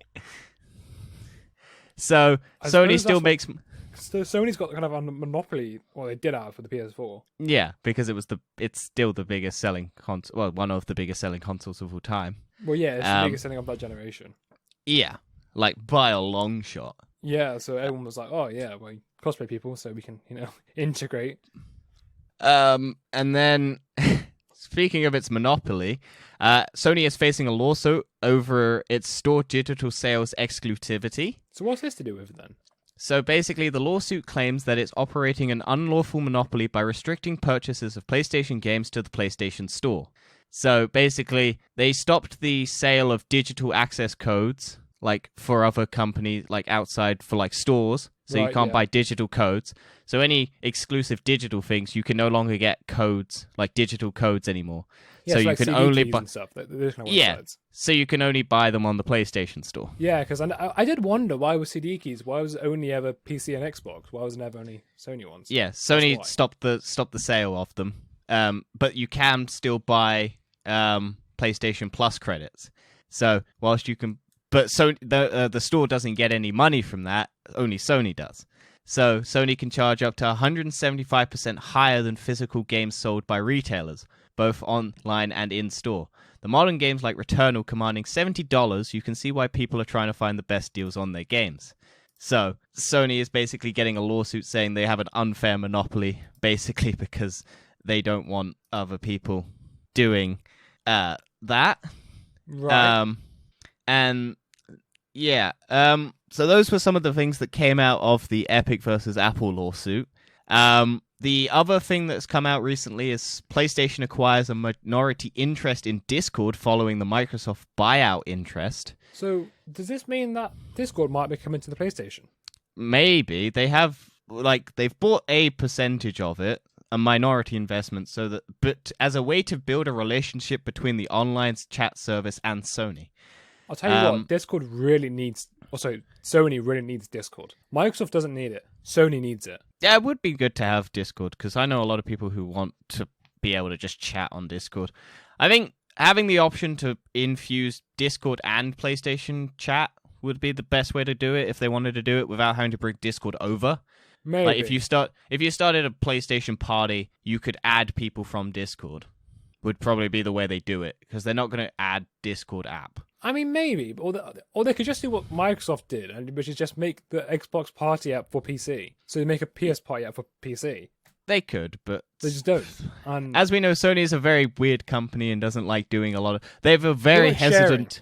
[SPEAKER 2] So Sony still makes.
[SPEAKER 1] So Sony's got kind of a monopoly, or they did have for the PS4.
[SPEAKER 2] Yeah, because it's still the biggest selling console. Well, one of the biggest selling consoles of all time.
[SPEAKER 1] Well, yeah, it's the biggest selling of that generation.
[SPEAKER 2] Yeah, by a long shot.
[SPEAKER 1] Yeah, so everyone was like, "Oh yeah, well, cosplay people, so we can integrate."
[SPEAKER 2] And then, speaking of its monopoly, Sony is facing a lawsuit over its store digital sales exclusivity.
[SPEAKER 1] So what's this to do with it then?
[SPEAKER 2] So basically, the lawsuit claims that it's operating an unlawful monopoly by restricting purchases of PlayStation games to the PlayStation Store. So basically, they stopped the sale of digital access codes, for other companies, outside for stores. so you
[SPEAKER 1] Right,
[SPEAKER 2] can't
[SPEAKER 1] yeah.
[SPEAKER 2] buy digital codes. So any exclusive digital things, you can no longer get codes, like digital codes anymore.
[SPEAKER 1] Yeah,
[SPEAKER 2] So
[SPEAKER 1] so
[SPEAKER 2] you
[SPEAKER 1] like
[SPEAKER 2] can
[SPEAKER 1] CD
[SPEAKER 2] only
[SPEAKER 1] keys
[SPEAKER 2] buy,
[SPEAKER 1] and stuff. Those kind of
[SPEAKER 2] yeah.
[SPEAKER 1] websites.
[SPEAKER 2] So you can only buy them on the PlayStation Store.
[SPEAKER 1] Yeah, because I did wonder why was CD keys? Why was it only ever PC and Xbox? Why was it never only Sony ones?
[SPEAKER 2] Yeah,
[SPEAKER 1] That's
[SPEAKER 2] Sony
[SPEAKER 1] why.
[SPEAKER 2] stopped the sale of them. But you can still buy PlayStation Plus credits. So whilst you can, but so the store doesn't get any money from that. Only Sony does. So Sony can charge up to 175% higher than physical games sold by retailers, both online and in store. The modern games like Returnal commanding $70, you can see why people are trying to find the best deals on their games. So Sony is basically getting a lawsuit saying they have an unfair monopoly, basically because they don't want other people doing that.
[SPEAKER 1] Right.
[SPEAKER 2] And yeah, so those were some of the things that came out of the Epic versus Apple lawsuit. The other thing that's come out recently is PlayStation acquires a minority interest in Discord following the Microsoft buyout interest.
[SPEAKER 1] So does this mean that Discord might be coming to the PlayStation?
[SPEAKER 2] Maybe they've bought a percentage of it, a minority investment, but as a way to build a relationship between the online chat service and Sony.
[SPEAKER 1] I'll tell you what, Discord really needs... Also, Sony really needs Discord. Microsoft doesn't need it. Sony needs it.
[SPEAKER 2] Yeah, it would be good to have Discord, because I know a lot of people who want to be able to just chat on Discord. I think having the option to infuse Discord and PlayStation chat would be the best way to do it if they wanted to do it without having to bring Discord over.
[SPEAKER 1] Maybe.
[SPEAKER 2] Like if you started a PlayStation party, you could add people from Discord. Would probably be the way they do it, because they're not going to add Discord app.
[SPEAKER 1] I mean, maybe. Or they could just do what Microsoft did, which is just make the Xbox Party app for PC. So they make a PS Party app for PC.
[SPEAKER 2] They could, but
[SPEAKER 1] They just don't. And
[SPEAKER 2] as we know, Sony is a very weird company and doesn't like doing a lot of... They have a very
[SPEAKER 1] like
[SPEAKER 2] hesitant...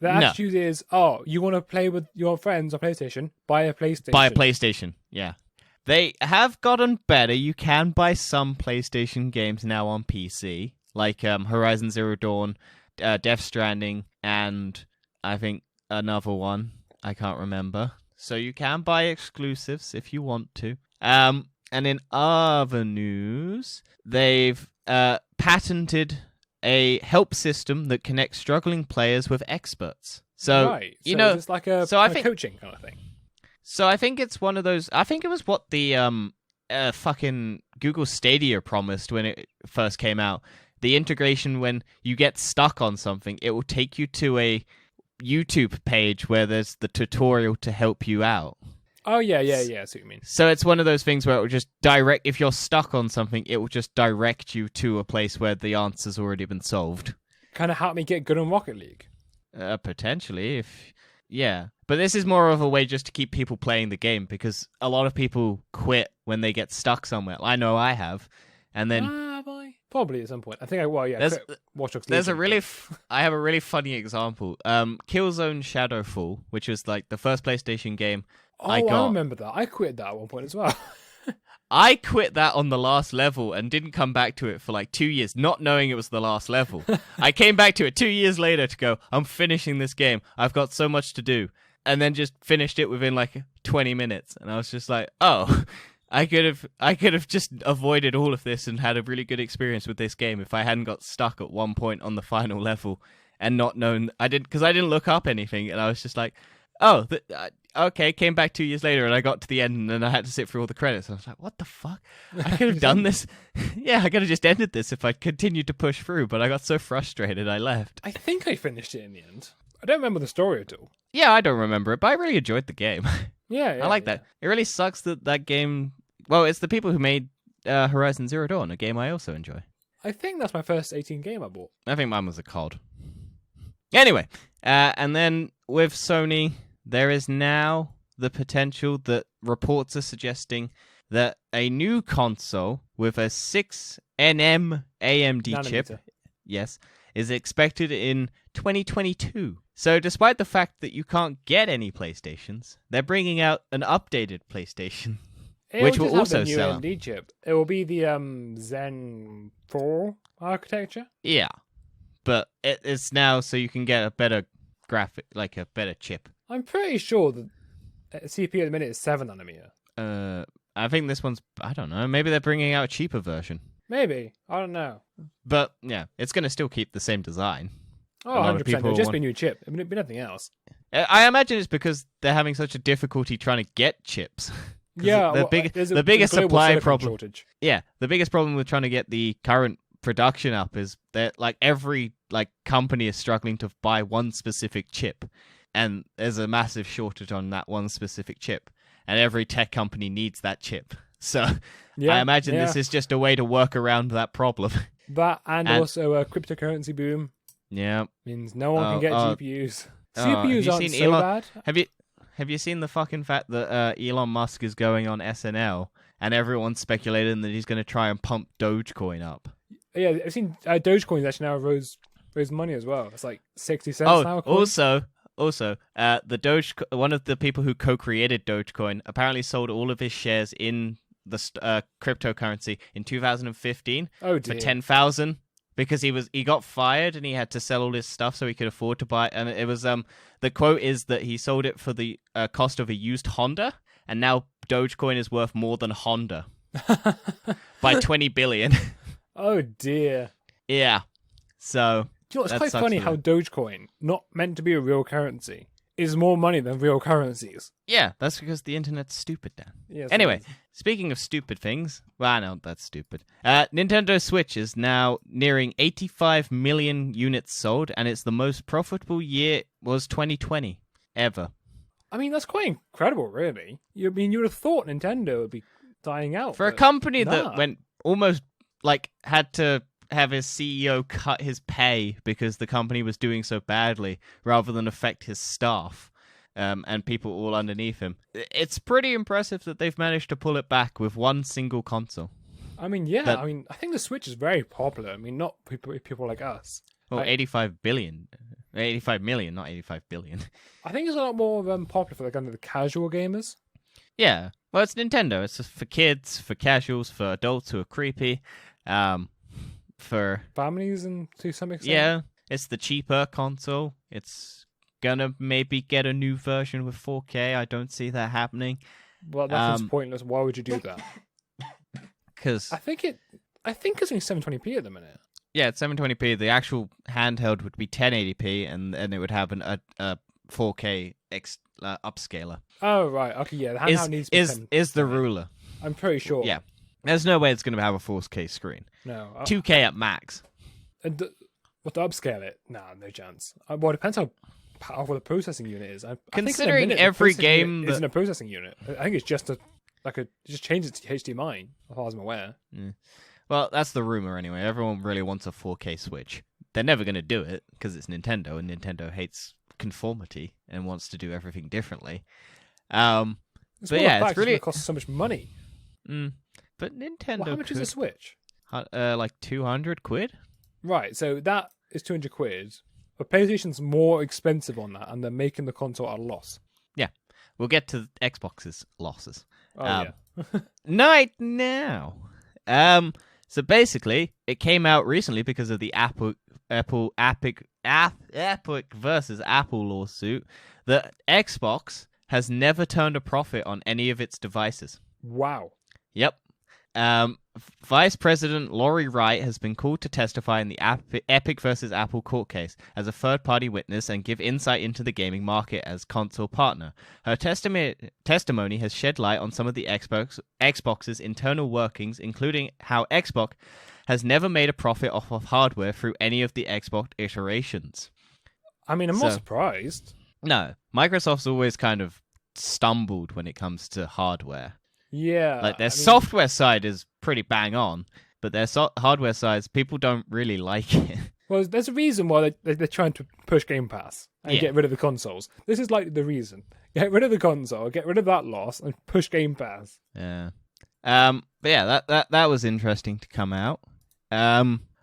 [SPEAKER 1] the attitude is, oh, you want to play with your friends on PlayStation? Buy a PlayStation.
[SPEAKER 2] Buy a PlayStation, yeah. They have gotten better. You can buy some PlayStation games now on PC, like Horizon Zero Dawn, Death Stranding, and I think another one. I can't remember. So you can buy exclusives if you want to. And in other news, they've patented a help system that connects struggling players with experts. So,
[SPEAKER 1] right.
[SPEAKER 2] you know,
[SPEAKER 1] it's like a coaching kind of thing.
[SPEAKER 2] So I think it's one of those... I think it was what the fucking Google Stadia promised when it first came out. The integration when you get stuck on something, it will take you to a YouTube page where there's the tutorial to help you out.
[SPEAKER 1] Oh, yeah, I see what you mean.
[SPEAKER 2] So it's one of those things where it will just direct... If you're stuck on something, it will just direct you to a place where the answer's already been solved.
[SPEAKER 1] Kind of help me get good on Rocket League.
[SPEAKER 2] Potentially, if... Yeah. But this is more of a way just to keep people playing the game, because a lot of people quit when they get stuck somewhere. I know I have. And then...
[SPEAKER 1] Probably at some point. I think
[SPEAKER 2] there's,
[SPEAKER 1] Watch Dogs
[SPEAKER 2] there's a
[SPEAKER 1] Legion,
[SPEAKER 2] really... I have a really funny example. Killzone Shadowfall, which was like the first PlayStation game I got.
[SPEAKER 1] I remember that. I quit that at one point as well.
[SPEAKER 2] I quit that on the last level and didn't come back to it for like 2 years, not knowing it was the last level. I came back to it 2 years later to go, I'm finishing this game. I've got so much to do. And then just finished it within like 20 minutes. And I was just like, oh, I could have just avoided all of this and had a really good experience with this game if I hadn't got stuck at one point on the final level and not known. Because I didn't look up anything. And I was just like, oh, okay, came back 2 years later and I got to the end and then I had to sit through all the credits. And I was like, what the fuck? I could have done this. Yeah, I could have just ended this if I continued to push through, but I got so frustrated I left.
[SPEAKER 1] I think I finished it in the end. I don't remember the story at all.
[SPEAKER 2] Yeah, I don't remember it, but I really enjoyed the game.
[SPEAKER 1] Yeah,
[SPEAKER 2] I like that. It really sucks that game... Well, it's the people who made Horizon Zero Dawn, a game I also enjoy.
[SPEAKER 1] I think that's my first 18 game I bought.
[SPEAKER 2] I think mine was a COD. Anyway, and then with Sony... There is now the potential that reports are suggesting that a new console with a 6nm AMD chip, yes, is expected in 2022. So despite the fact that you can't get any PlayStations, they're bringing out an updated PlayStation, which will also sell.
[SPEAKER 1] AMD chip. It will be the Zen 4 architecture.
[SPEAKER 2] Yeah, but it's now so you can get a better graphic, like a better chip.
[SPEAKER 1] I'm pretty sure that CPU at the minute is 7 nanometer.
[SPEAKER 2] I think this one's, I don't know, maybe they're bringing out a cheaper version.
[SPEAKER 1] Maybe. I don't know.
[SPEAKER 2] But, yeah, it's going to still keep the same design.
[SPEAKER 1] Oh, 100%. It'll just be a new chip. It'll be nothing else.
[SPEAKER 2] I imagine it's because they're having such a difficulty trying to get chips.
[SPEAKER 1] Yeah,
[SPEAKER 2] the biggest supply problem.
[SPEAKER 1] Shortage.
[SPEAKER 2] Yeah, the biggest problem with trying to get the current production up is that like every company is struggling to buy one specific chip, and there's a massive shortage on that one specific chip, and every tech company needs that chip. So I imagine this is just a way to work around that problem.
[SPEAKER 1] That and also a cryptocurrency boom.
[SPEAKER 2] Yeah,
[SPEAKER 1] means no one can get GPUs. CPUs aren't so
[SPEAKER 2] Elon,
[SPEAKER 1] bad.
[SPEAKER 2] Have you seen the fucking fact that Elon Musk is going on SNL and everyone's speculating that he's going to try and pump Dogecoin up?
[SPEAKER 1] Yeah, I've seen Dogecoin actually now rose money as well. It's like 60 cents now.
[SPEAKER 2] Also, the one of the people who co-created Dogecoin apparently sold all of his shares in the cryptocurrency in 2015 for 10,000 because he got fired and he had to sell all his stuff so he could afford to buy. And it was the quote is that he sold it for the cost of a used Honda, and now Dogecoin is worth more than Honda by 20 billion.
[SPEAKER 1] Oh dear.
[SPEAKER 2] Yeah. So
[SPEAKER 1] you know, it's quite funny how Dogecoin, not meant to be a real currency, is more money than real currencies.
[SPEAKER 2] Yeah, that's because the internet's stupid, Dan.
[SPEAKER 1] Yes,
[SPEAKER 2] anyway, speaking of stupid things, well, I know that's stupid. Nintendo Switch is now nearing 85 million units sold, and it's the most profitable year was 2020 ever.
[SPEAKER 1] I mean, that's quite incredible, really. You would have thought Nintendo would be dying out
[SPEAKER 2] for a company that went almost had to have his CEO cut his pay because the company was doing so badly, rather than affect his staff and people all underneath him. It's pretty impressive that they've managed to pull it back with one single console.
[SPEAKER 1] I mean, yeah. I think the Switch is very popular. I mean, not people like us.
[SPEAKER 2] Well, 85 million, not 85 billion.
[SPEAKER 1] I think it's a lot more popular for the casual gamers.
[SPEAKER 2] Yeah. Well, it's Nintendo. It's just for kids, for casuals, for adults who are creepy. For
[SPEAKER 1] families and to some extent.
[SPEAKER 2] Yeah, it's the cheaper console. It's gonna maybe get a new version with 4K. I don't see that happening.
[SPEAKER 1] Well, that seems pointless. Why would you do that?
[SPEAKER 2] Because
[SPEAKER 1] I think it's only 720p at the minute.
[SPEAKER 2] Yeah, it's 720p. The actual handheld would be 1080p, and it would have a 4K upscaler.
[SPEAKER 1] Oh right, okay, yeah. The handheld needs to be
[SPEAKER 2] is the ruler.
[SPEAKER 1] I'm pretty sure.
[SPEAKER 2] Yeah. There's no way it's going to have a 4K screen.
[SPEAKER 1] No.
[SPEAKER 2] 2K at max.
[SPEAKER 1] And what to upscale it? Nah, no chance. Well, it depends how powerful the processing unit is.
[SPEAKER 2] Considering every game
[SPEAKER 1] isn't a processing unit. I think it's just just changes to HDMI, as far as I'm aware.
[SPEAKER 2] Mm. Well, that's the rumor anyway. Everyone really wants a 4K Switch. They're never going to do it because it's Nintendo, and Nintendo hates conformity and wants to do everything differently. But yeah, it's really
[SPEAKER 1] it costs so much money.
[SPEAKER 2] But Nintendo.
[SPEAKER 1] Well, how much is a Switch?
[SPEAKER 2] Like 200 quid.
[SPEAKER 1] Right, so that is 200 quid. But PlayStation's more expensive on that, and they're making the console at a loss.
[SPEAKER 2] Yeah, we'll get to Xbox's losses.
[SPEAKER 1] Oh yeah.
[SPEAKER 2] Right now. So basically, it came out recently because of the Epic versus Apple lawsuit that Xbox has never turned a profit on any of its devices.
[SPEAKER 1] Wow.
[SPEAKER 2] Yep. Vice President Lori Wright has been called to testify in the Epic versus Apple court case as a third-party witness and give insight into the gaming market as console partner. Her testimony has shed light on some of the Xbox's internal workings, including how Xbox has never made a profit off of hardware through any of the Xbox iterations.
[SPEAKER 1] I mean, I'm not surprised.
[SPEAKER 2] No, Microsoft's always kind of stumbled when it comes to hardware.
[SPEAKER 1] Yeah.
[SPEAKER 2] Like their software side is pretty bang on, but their hardware side, people don't really like it.
[SPEAKER 1] Well, there's a reason why they're trying to push Game Pass and get rid of the consoles. This is like the reason. Get rid of the console, get rid of that loss, and push Game Pass.
[SPEAKER 2] Yeah. But yeah, that was interesting to come out.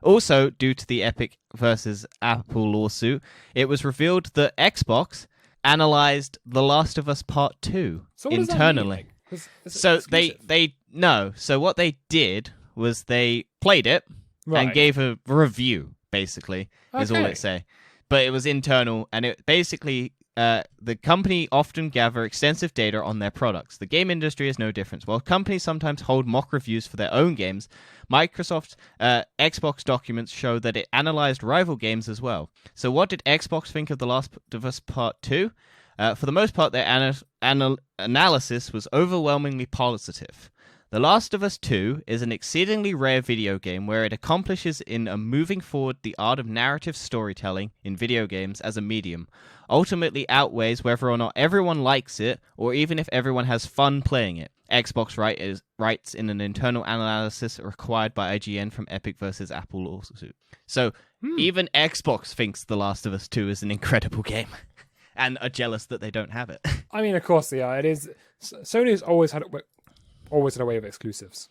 [SPEAKER 2] Also, due to the Epic versus Apple lawsuit, it was revealed that Xbox analyzed The Last of Us Part 2 internally. So So what they did was they played it and gave a review, basically, is all it say. But it was internal, and it basically the company often gather extensive data on their products. The game industry is no different. While companies sometimes hold mock reviews for their own games, Microsoft's Xbox documents show that it analyzed rival games as well. So what did Xbox think of The Last of Us Part 2? For the most part, their analysis was overwhelmingly positive. The Last of Us 2 is an exceedingly rare video game where it accomplishes in moving forward the art of narrative storytelling in video games as a medium, ultimately outweighs whether or not everyone likes it or even if everyone has fun playing it. Xbox writes in an internal analysis required by IGN from Epic versus Apple lawsuit. So even Xbox thinks The Last of Us 2 is an incredible game and are jealous that they don't have it.
[SPEAKER 1] I mean, of course they are. It is. Sony's always had a way of exclusives.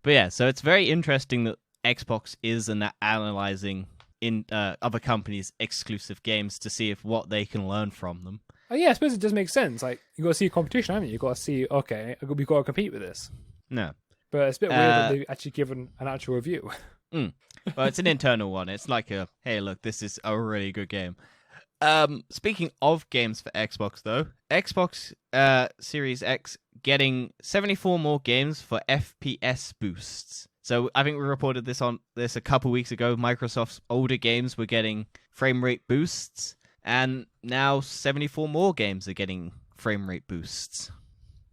[SPEAKER 2] But yeah, so it's very interesting that Xbox is analyzing in other companies' exclusive games to see if what they can learn from them.
[SPEAKER 1] Oh, yeah, I suppose it does make sense. Like, you got to see competition, haven't you? You got to see, okay, we've got to compete with this.
[SPEAKER 2] No,
[SPEAKER 1] but it's a bit weird that they've actually given an actual review.
[SPEAKER 2] Well, it's an internal one. It's like hey, look, this is a really good game. Speaking of games for Xbox, though, Xbox Series X getting 74 more games for FPS boosts. So I think we reported this a couple weeks ago. Microsoft's older games were getting frame rate boosts, and now 74 more games are getting frame rate boosts.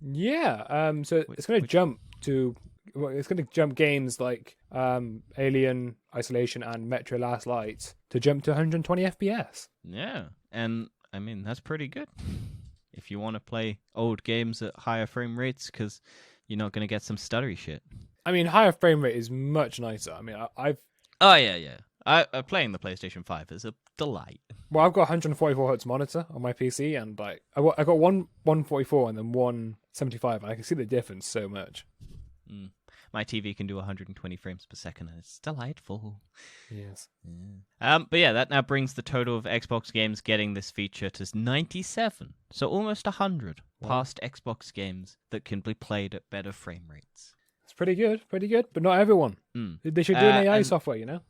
[SPEAKER 1] Yeah. So it's going to jump to. Well, it's going to jump games like Alien Isolation and Metro Last Light to jump to 120 FPS.
[SPEAKER 2] Yeah, and I mean that's pretty good if you want to play old games at higher frame rates because you're not going to get some stuttery shit.
[SPEAKER 1] I mean, higher frame rate is much nicer. I mean, I've...
[SPEAKER 2] Oh, yeah. Playing the PlayStation 5 is a delight.
[SPEAKER 1] Well, I've got 144 hertz monitor on my PC, and like I got one 144 and then one 75, and I can see the difference so much.
[SPEAKER 2] My TV can do 120 frames per second, and it's delightful.
[SPEAKER 1] Yes.
[SPEAKER 2] Yeah. But yeah, that now brings the total of Xbox games getting this feature to 97. So almost 100 past Xbox games that can be played at better frame rates.
[SPEAKER 1] It's pretty good, but not everyone. They should do an AI software, you know?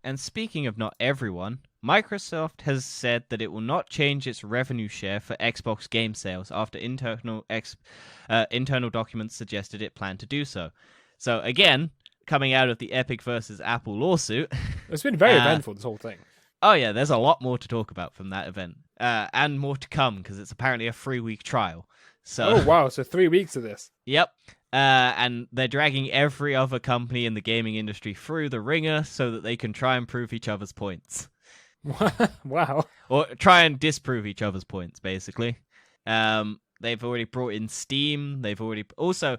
[SPEAKER 2] And speaking of not everyone, Microsoft has said that it will not change its revenue share for Xbox game sales after internal documents suggested it planned to do so. So again, coming out of the Epic versus Apple lawsuit...
[SPEAKER 1] It's been very eventful, this whole thing.
[SPEAKER 2] Oh yeah, there's a lot more to talk about from that event. And more to come, because it's apparently a 3-week trial. So...
[SPEAKER 1] Oh wow, so 3 weeks of this.
[SPEAKER 2] Yep. And they're dragging every other company in the gaming industry through the ringer so that they can try and prove each other's points.
[SPEAKER 1] Wow.
[SPEAKER 2] Or try and disprove each other's points, basically. They've already brought in Steam. They've already... Also,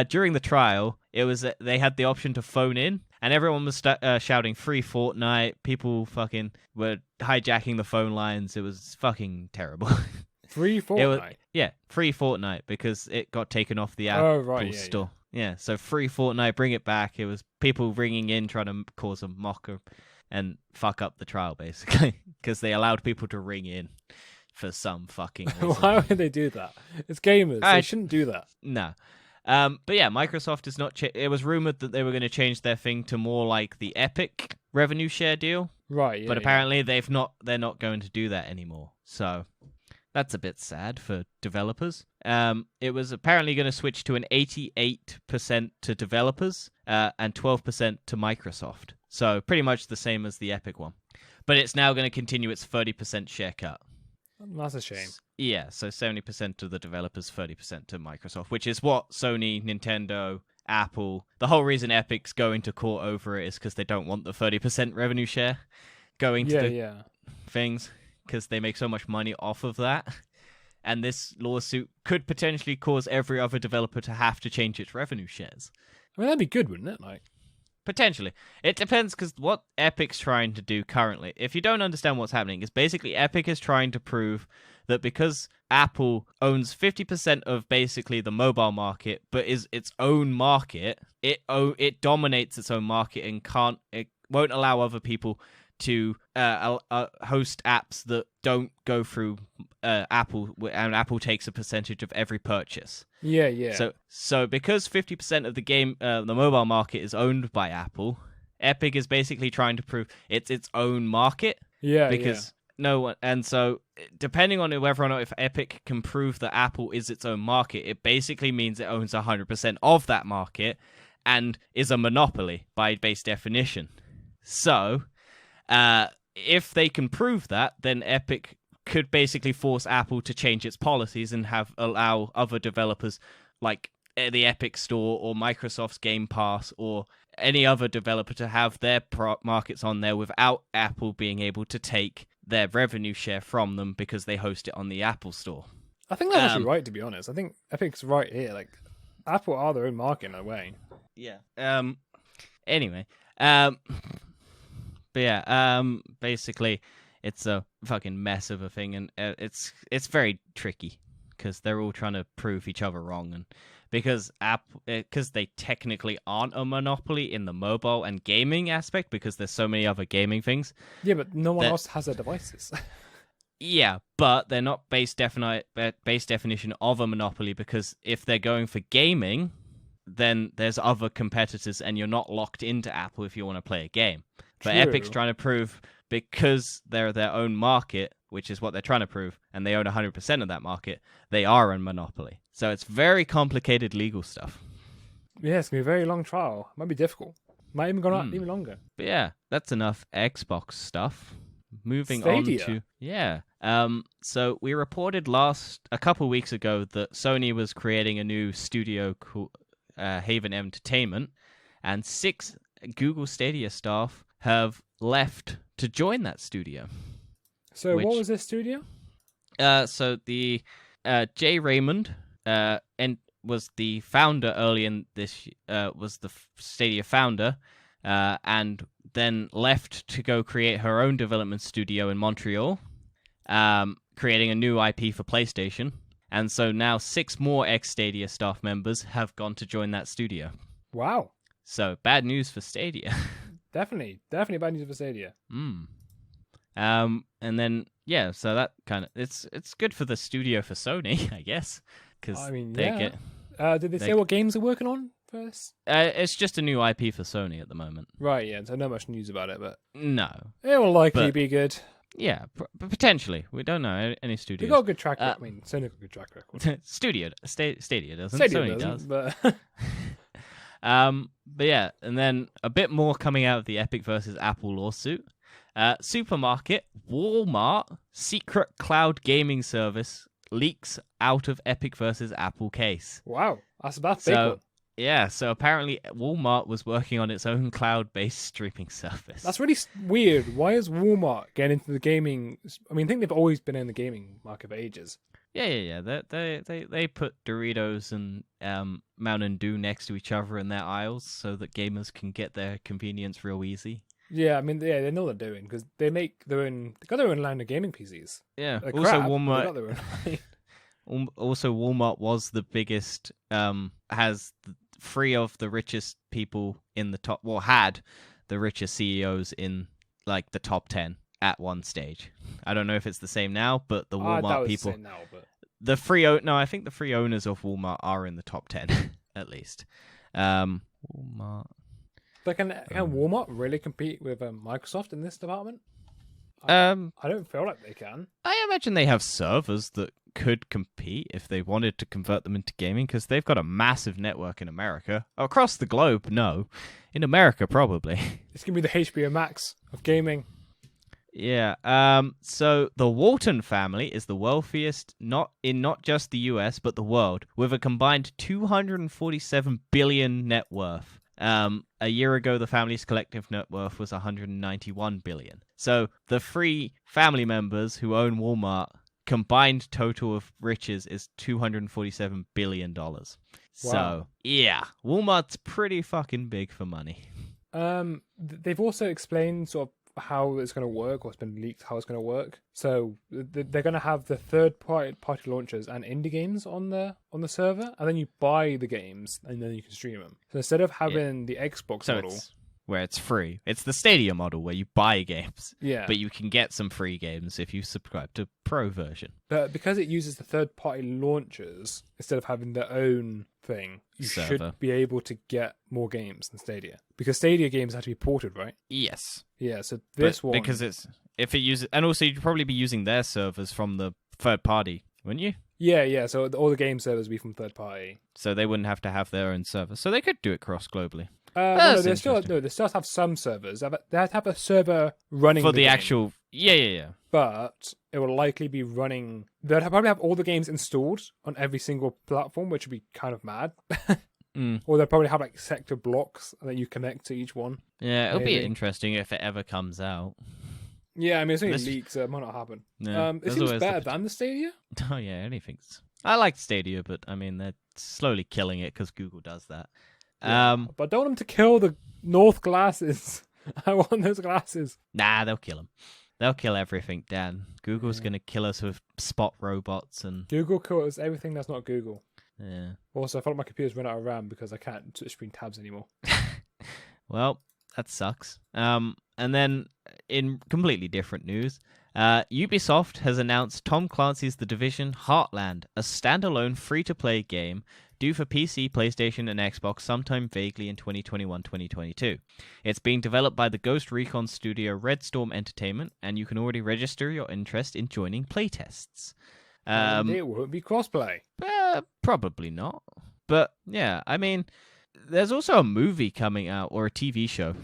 [SPEAKER 2] during the trial, it was they had the option to phone in, and everyone was shouting free Fortnite. People fucking were hijacking the phone lines. It was fucking terrible.
[SPEAKER 1] Free Fortnite?
[SPEAKER 2] Free Fortnite, because it got taken off the Apple store. Yeah, so free Fortnite, bring it back. It was people ringing in, trying to cause a mocker and fuck up the trial, basically, because they allowed people to ring in for some fucking reason.
[SPEAKER 1] Why would they do that? It's gamers. They shouldn't do that.
[SPEAKER 2] No. But yeah, Microsoft is not... it was rumored that they were going to change their thing to more like the Epic revenue share deal.
[SPEAKER 1] Right, yeah.
[SPEAKER 2] But apparently they're not going to do that anymore. So... that's a bit sad for developers. It was apparently going to switch to an 88% to developers and 12% to Microsoft. So pretty much the same as the Epic one. But it's now going to continue its 30% share cut.
[SPEAKER 1] That's a shame.
[SPEAKER 2] Yeah, so 70% to the developers, 30% to Microsoft, which is what Sony, Nintendo, Apple... The whole reason Epic's going to court over it is because they don't want the 30% revenue share going to the things. Because they make so much money off of that. And this lawsuit could potentially cause every other developer to have to change its revenue shares.
[SPEAKER 1] I mean, that'd be good, wouldn't it? Like,
[SPEAKER 2] potentially. It depends, because what Epic's trying to do currently, if you don't understand what's happening, is basically Epic is trying to prove that because Apple owns 50% of basically the mobile market, but is its own market, it dominates its own market and it won't allow other people to host apps that don't go through Apple, and Apple takes a percentage of every purchase.
[SPEAKER 1] Yeah.
[SPEAKER 2] So because 50% of the the mobile market is owned by Apple, Epic is basically trying to prove it's its own market.
[SPEAKER 1] Yeah.
[SPEAKER 2] Because no one, and so depending on whether or not if Epic can prove that Apple is its own market, it basically means it owns 100% of that market and is a monopoly by base definition. So, if they can prove that, then Epic could basically force Apple to change its policies and allow other developers like the Epic Store or Microsoft's Game Pass or any other developer to have their markets on there without Apple being able to take their revenue share from them because they host it on the Apple Store.
[SPEAKER 1] I think that's actually right, to be honest. I think Epic's right here. Like, Apple are their own market in a way.
[SPEAKER 2] Yeah. Anyway. But yeah. Basically, it's a fucking mess of a thing, and it's very tricky because they're all trying to prove each other wrong, and because they technically aren't a monopoly in the mobile and gaming aspect because there's so many other gaming things.
[SPEAKER 1] Yeah, but no one else has their devices.
[SPEAKER 2] Yeah, but they're not base definition of a monopoly because if they're going for gaming, then there's other competitors and you're not locked into Apple if you want to play a game. But
[SPEAKER 1] True.
[SPEAKER 2] Epic's trying to prove because they're their own market, which is what they're trying to prove, and they own 100% of that market, they are a monopoly. So it's very complicated legal stuff.
[SPEAKER 1] Yeah, it's going to be a very long trial. Might be difficult. Might even go on even longer.
[SPEAKER 2] But yeah, that's enough Xbox stuff. Moving
[SPEAKER 1] Stadia.
[SPEAKER 2] on to... Yeah. So we reported a couple weeks ago that Sony was creating a new studio called Haven Entertainment, and 6 Google Stadia staff have left to join that studio.
[SPEAKER 1] So what was this studio?
[SPEAKER 2] So the Jay Raymond and was the founder early in this was the Stadia founder, and then left to go create her own development studio in Montreal, creating a new IP for PlayStation. And so now 6 more ex-Stadia staff members have gone to join that studio.
[SPEAKER 1] Wow.
[SPEAKER 2] So bad news for Stadia.
[SPEAKER 1] Definitely bad news for Stadia.
[SPEAKER 2] And then yeah, so that kind of it's good for the studio for Sony, I guess, because
[SPEAKER 1] did they say what games they're working on first?
[SPEAKER 2] It's just a new IP for Sony at the moment.
[SPEAKER 1] Right, yeah. So not much news about it, but
[SPEAKER 2] no,
[SPEAKER 1] it will likely be good.
[SPEAKER 2] Yeah, potentially. We don't know any studios.
[SPEAKER 1] They got a good track record. Sony got a good track record.
[SPEAKER 2] Stadia doesn't.
[SPEAKER 1] Stadia
[SPEAKER 2] Sony
[SPEAKER 1] doesn't,
[SPEAKER 2] does.
[SPEAKER 1] But
[SPEAKER 2] but yeah, and then a bit more coming out of the Epic versus Apple lawsuit. Supermarket, Walmart, secret cloud gaming service leaks out of Epic versus Apple case.
[SPEAKER 1] Wow, that's a big one.
[SPEAKER 2] Yeah, so apparently Walmart was working on its own cloud-based streaming service.
[SPEAKER 1] That's really weird. Why is Walmart getting into the gaming? I mean, I think they've always been in the gaming market for ages.
[SPEAKER 2] Yeah. They put Doritos and Mountain Dew next to each other in their aisles so that gamers can get their convenience real easy.
[SPEAKER 1] Yeah, I mean, they know what they're doing because they make their own. They got their own line of gaming PCs.
[SPEAKER 2] Yeah.
[SPEAKER 1] They're
[SPEAKER 2] also,
[SPEAKER 1] crap,
[SPEAKER 2] Walmart.
[SPEAKER 1] They got their own line.
[SPEAKER 2] Also, Walmart was the biggest. Has 3 of the richest people in the top. Well, had the richest CEOs in like the top 10 at one stage. I don't know if it's the same now, but the Walmart people.
[SPEAKER 1] The same now, but...
[SPEAKER 2] I think the 3 owners of Walmart are in the top 10 at least. Walmart.
[SPEAKER 1] But can Walmart really compete with Microsoft in this department? I don't feel like they can.
[SPEAKER 2] I imagine they have servers that could compete if they wanted to convert them into gaming, because they've got a massive network in America. Across the globe, no. In America, probably.
[SPEAKER 1] It's going to be the HBO Max of gaming.
[SPEAKER 2] Yeah. So the Walton family is the wealthiest, not just the US, but the world, with a combined $247 billion net worth. A year ago, the family's collective net worth was $191 billion. So the 3 family members who own Walmart combined total of riches is $247 billion. Wow. So yeah, Walmart's pretty fucking big for money.
[SPEAKER 1] They've also explained sort of how it's going to work, or it's been leaked how it's going to work. So they're going to have the third-party launchers and indie games on the server, and then you buy the games and then you can stream them. So instead of having the Xbox model,
[SPEAKER 2] where it's free, it's the Stadia model where you buy games.
[SPEAKER 1] Yeah,
[SPEAKER 2] but you can get some free games if you subscribe to Pro version.
[SPEAKER 1] But because it uses the third-party launchers instead of having their own thing, you should be able to get more games than Stadia. Because Stadia games have to be ported, right?
[SPEAKER 2] Yes.
[SPEAKER 1] Yeah, so this one...
[SPEAKER 2] Because if it uses, and also you'd probably be using their servers from the third party, wouldn't you?
[SPEAKER 1] Yeah. So all the game servers will be from third party.
[SPEAKER 2] So they wouldn't have to have their own server. So they could do it cross globally.
[SPEAKER 1] No, they still have some servers. They have to have a server running
[SPEAKER 2] for the
[SPEAKER 1] game,
[SPEAKER 2] actual. Yeah.
[SPEAKER 1] but it will likely be running. They'll probably have all the games installed on every single platform, which would be kind of mad. Or they'll probably have like sector blocks that you connect to each one.
[SPEAKER 2] Yeah, it'll be interesting if it ever comes out.
[SPEAKER 1] Yeah, I mean, it's only leaks, so it might not happen.
[SPEAKER 2] Yeah,
[SPEAKER 1] it seems better than the Stadia.
[SPEAKER 2] Oh yeah, anything's. I like Stadia, but I mean they're slowly killing it because Google does that.
[SPEAKER 1] Yeah, but I don't want them to kill the North glasses. I want those glasses.
[SPEAKER 2] Nah, they'll kill them. They'll kill everything, Dan. Google's gonna kill us with spot robots and.
[SPEAKER 1] Google kills everything that's not Google.
[SPEAKER 2] Yeah.
[SPEAKER 1] Also, I felt like my computer's run out of RAM because I can't touch screen tabs anymore.
[SPEAKER 2] Well, that sucks. And then, in completely different news, Ubisoft has announced Tom Clancy's The Division Heartland, a standalone free-to-play game due for PC, PlayStation, and Xbox sometime vaguely in 2021-2022. It's being developed by the Ghost Recon studio Red Storm Entertainment, and you can already register your interest in joining playtests.
[SPEAKER 1] It won't be crossplay.
[SPEAKER 2] Probably not. But, yeah, I mean, there's also a movie coming out, or a TV show.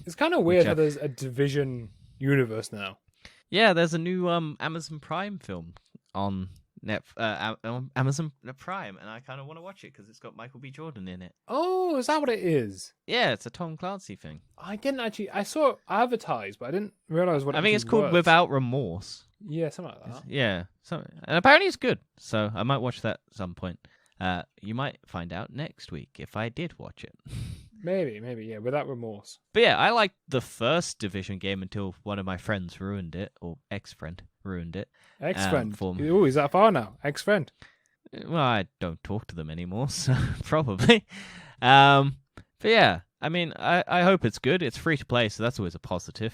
[SPEAKER 1] It's kind of weird how there's a Division universe now.
[SPEAKER 2] Yeah, there's a new Amazon Prime film on Amazon Prime, and I kind of want to watch it because it's got Michael B. Jordan in it.
[SPEAKER 1] Oh, is that what it is?
[SPEAKER 2] Yeah, it's a Tom Clancy thing.
[SPEAKER 1] I saw it advertised, but I didn't realize what it was.
[SPEAKER 2] I think it's called Without Remorse.
[SPEAKER 1] Yeah, something like that.
[SPEAKER 2] Yeah, and apparently it's good, so I might watch that at some point. You might find out next week if I did watch it.
[SPEAKER 1] Maybe, yeah, Without Remorse.
[SPEAKER 2] But yeah, I liked the first Division game until one of my friends ruined it, or ex-friend ruined it.
[SPEAKER 1] Ex-friend? Oh, is that far now? Ex-friend?
[SPEAKER 2] Well, I don't talk to them anymore, so probably. But yeah, I mean, I hope it's good. It's free to play, so that's always a positive.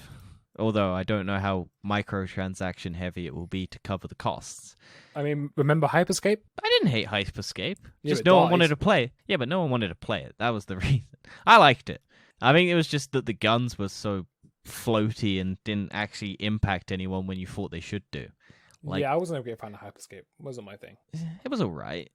[SPEAKER 2] Although I don't know how microtransaction heavy it will be to cover the costs.
[SPEAKER 1] I mean, remember Hyperscape?
[SPEAKER 2] I didn't hate Hyperscape.
[SPEAKER 1] Yeah,
[SPEAKER 2] just no one wanted to play it. Yeah, but no one wanted to play it. That was the reason. I liked it. I think it was just that the guns were so floaty and didn't actually impact anyone when you thought they should do.
[SPEAKER 1] Yeah, I wasn't a great fan of Hyperscape. It wasn't my thing.
[SPEAKER 2] It was alright.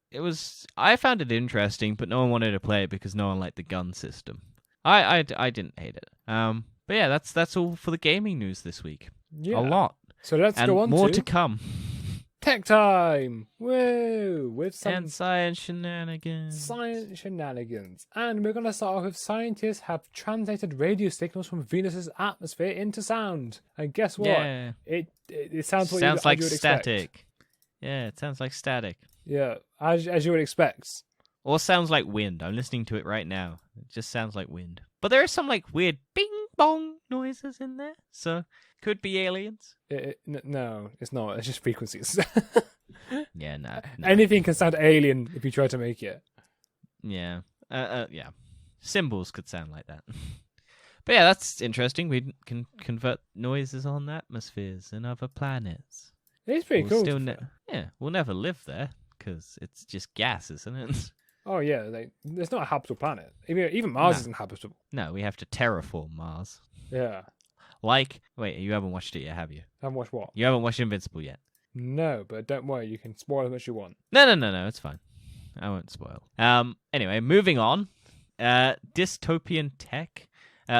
[SPEAKER 2] I found it interesting, but no one wanted to play it because no one liked the gun system. I didn't hate it. But yeah, that's all for the gaming news this week.
[SPEAKER 1] Yeah.
[SPEAKER 2] A lot.
[SPEAKER 1] So let's go on
[SPEAKER 2] more to come.
[SPEAKER 1] Tech time! Woo! With some
[SPEAKER 2] and science shenanigans.
[SPEAKER 1] And we're going to start off with scientists have translated radio signals from Venus's atmosphere into sound. And guess what?
[SPEAKER 2] Yeah.
[SPEAKER 1] It sounds what
[SPEAKER 2] sounds like
[SPEAKER 1] you would
[SPEAKER 2] static.
[SPEAKER 1] Expect.
[SPEAKER 2] Yeah, it sounds like static.
[SPEAKER 1] Yeah, as you would expect.
[SPEAKER 2] Or sounds like wind. I'm listening to it right now. It just sounds like wind. But there are some like weird bing bong noises in there. So could be aliens.
[SPEAKER 1] No, it's not. It's just frequencies.
[SPEAKER 2] Yeah, no.
[SPEAKER 1] Anything can sound alien if you try to make it.
[SPEAKER 2] Yeah. Yeah. Symbols could sound like that. But yeah, that's interesting. We can convert noises on atmospheres and other planets.
[SPEAKER 1] It's pretty cool.
[SPEAKER 2] Yeah, we'll never live there because it's just gas, isn't it?
[SPEAKER 1] Oh yeah, it's not a habitable planet. Even Mars isn't habitable.
[SPEAKER 2] No, we have to terraform Mars.
[SPEAKER 1] Yeah.
[SPEAKER 2] Wait, you haven't watched it yet, have you?
[SPEAKER 1] Haven't watched what?
[SPEAKER 2] You haven't watched Invincible yet?
[SPEAKER 1] No, but don't worry, you can spoil as much as you want.
[SPEAKER 2] No, it's fine. I won't spoil. Anyway, moving on. Dystopian tech.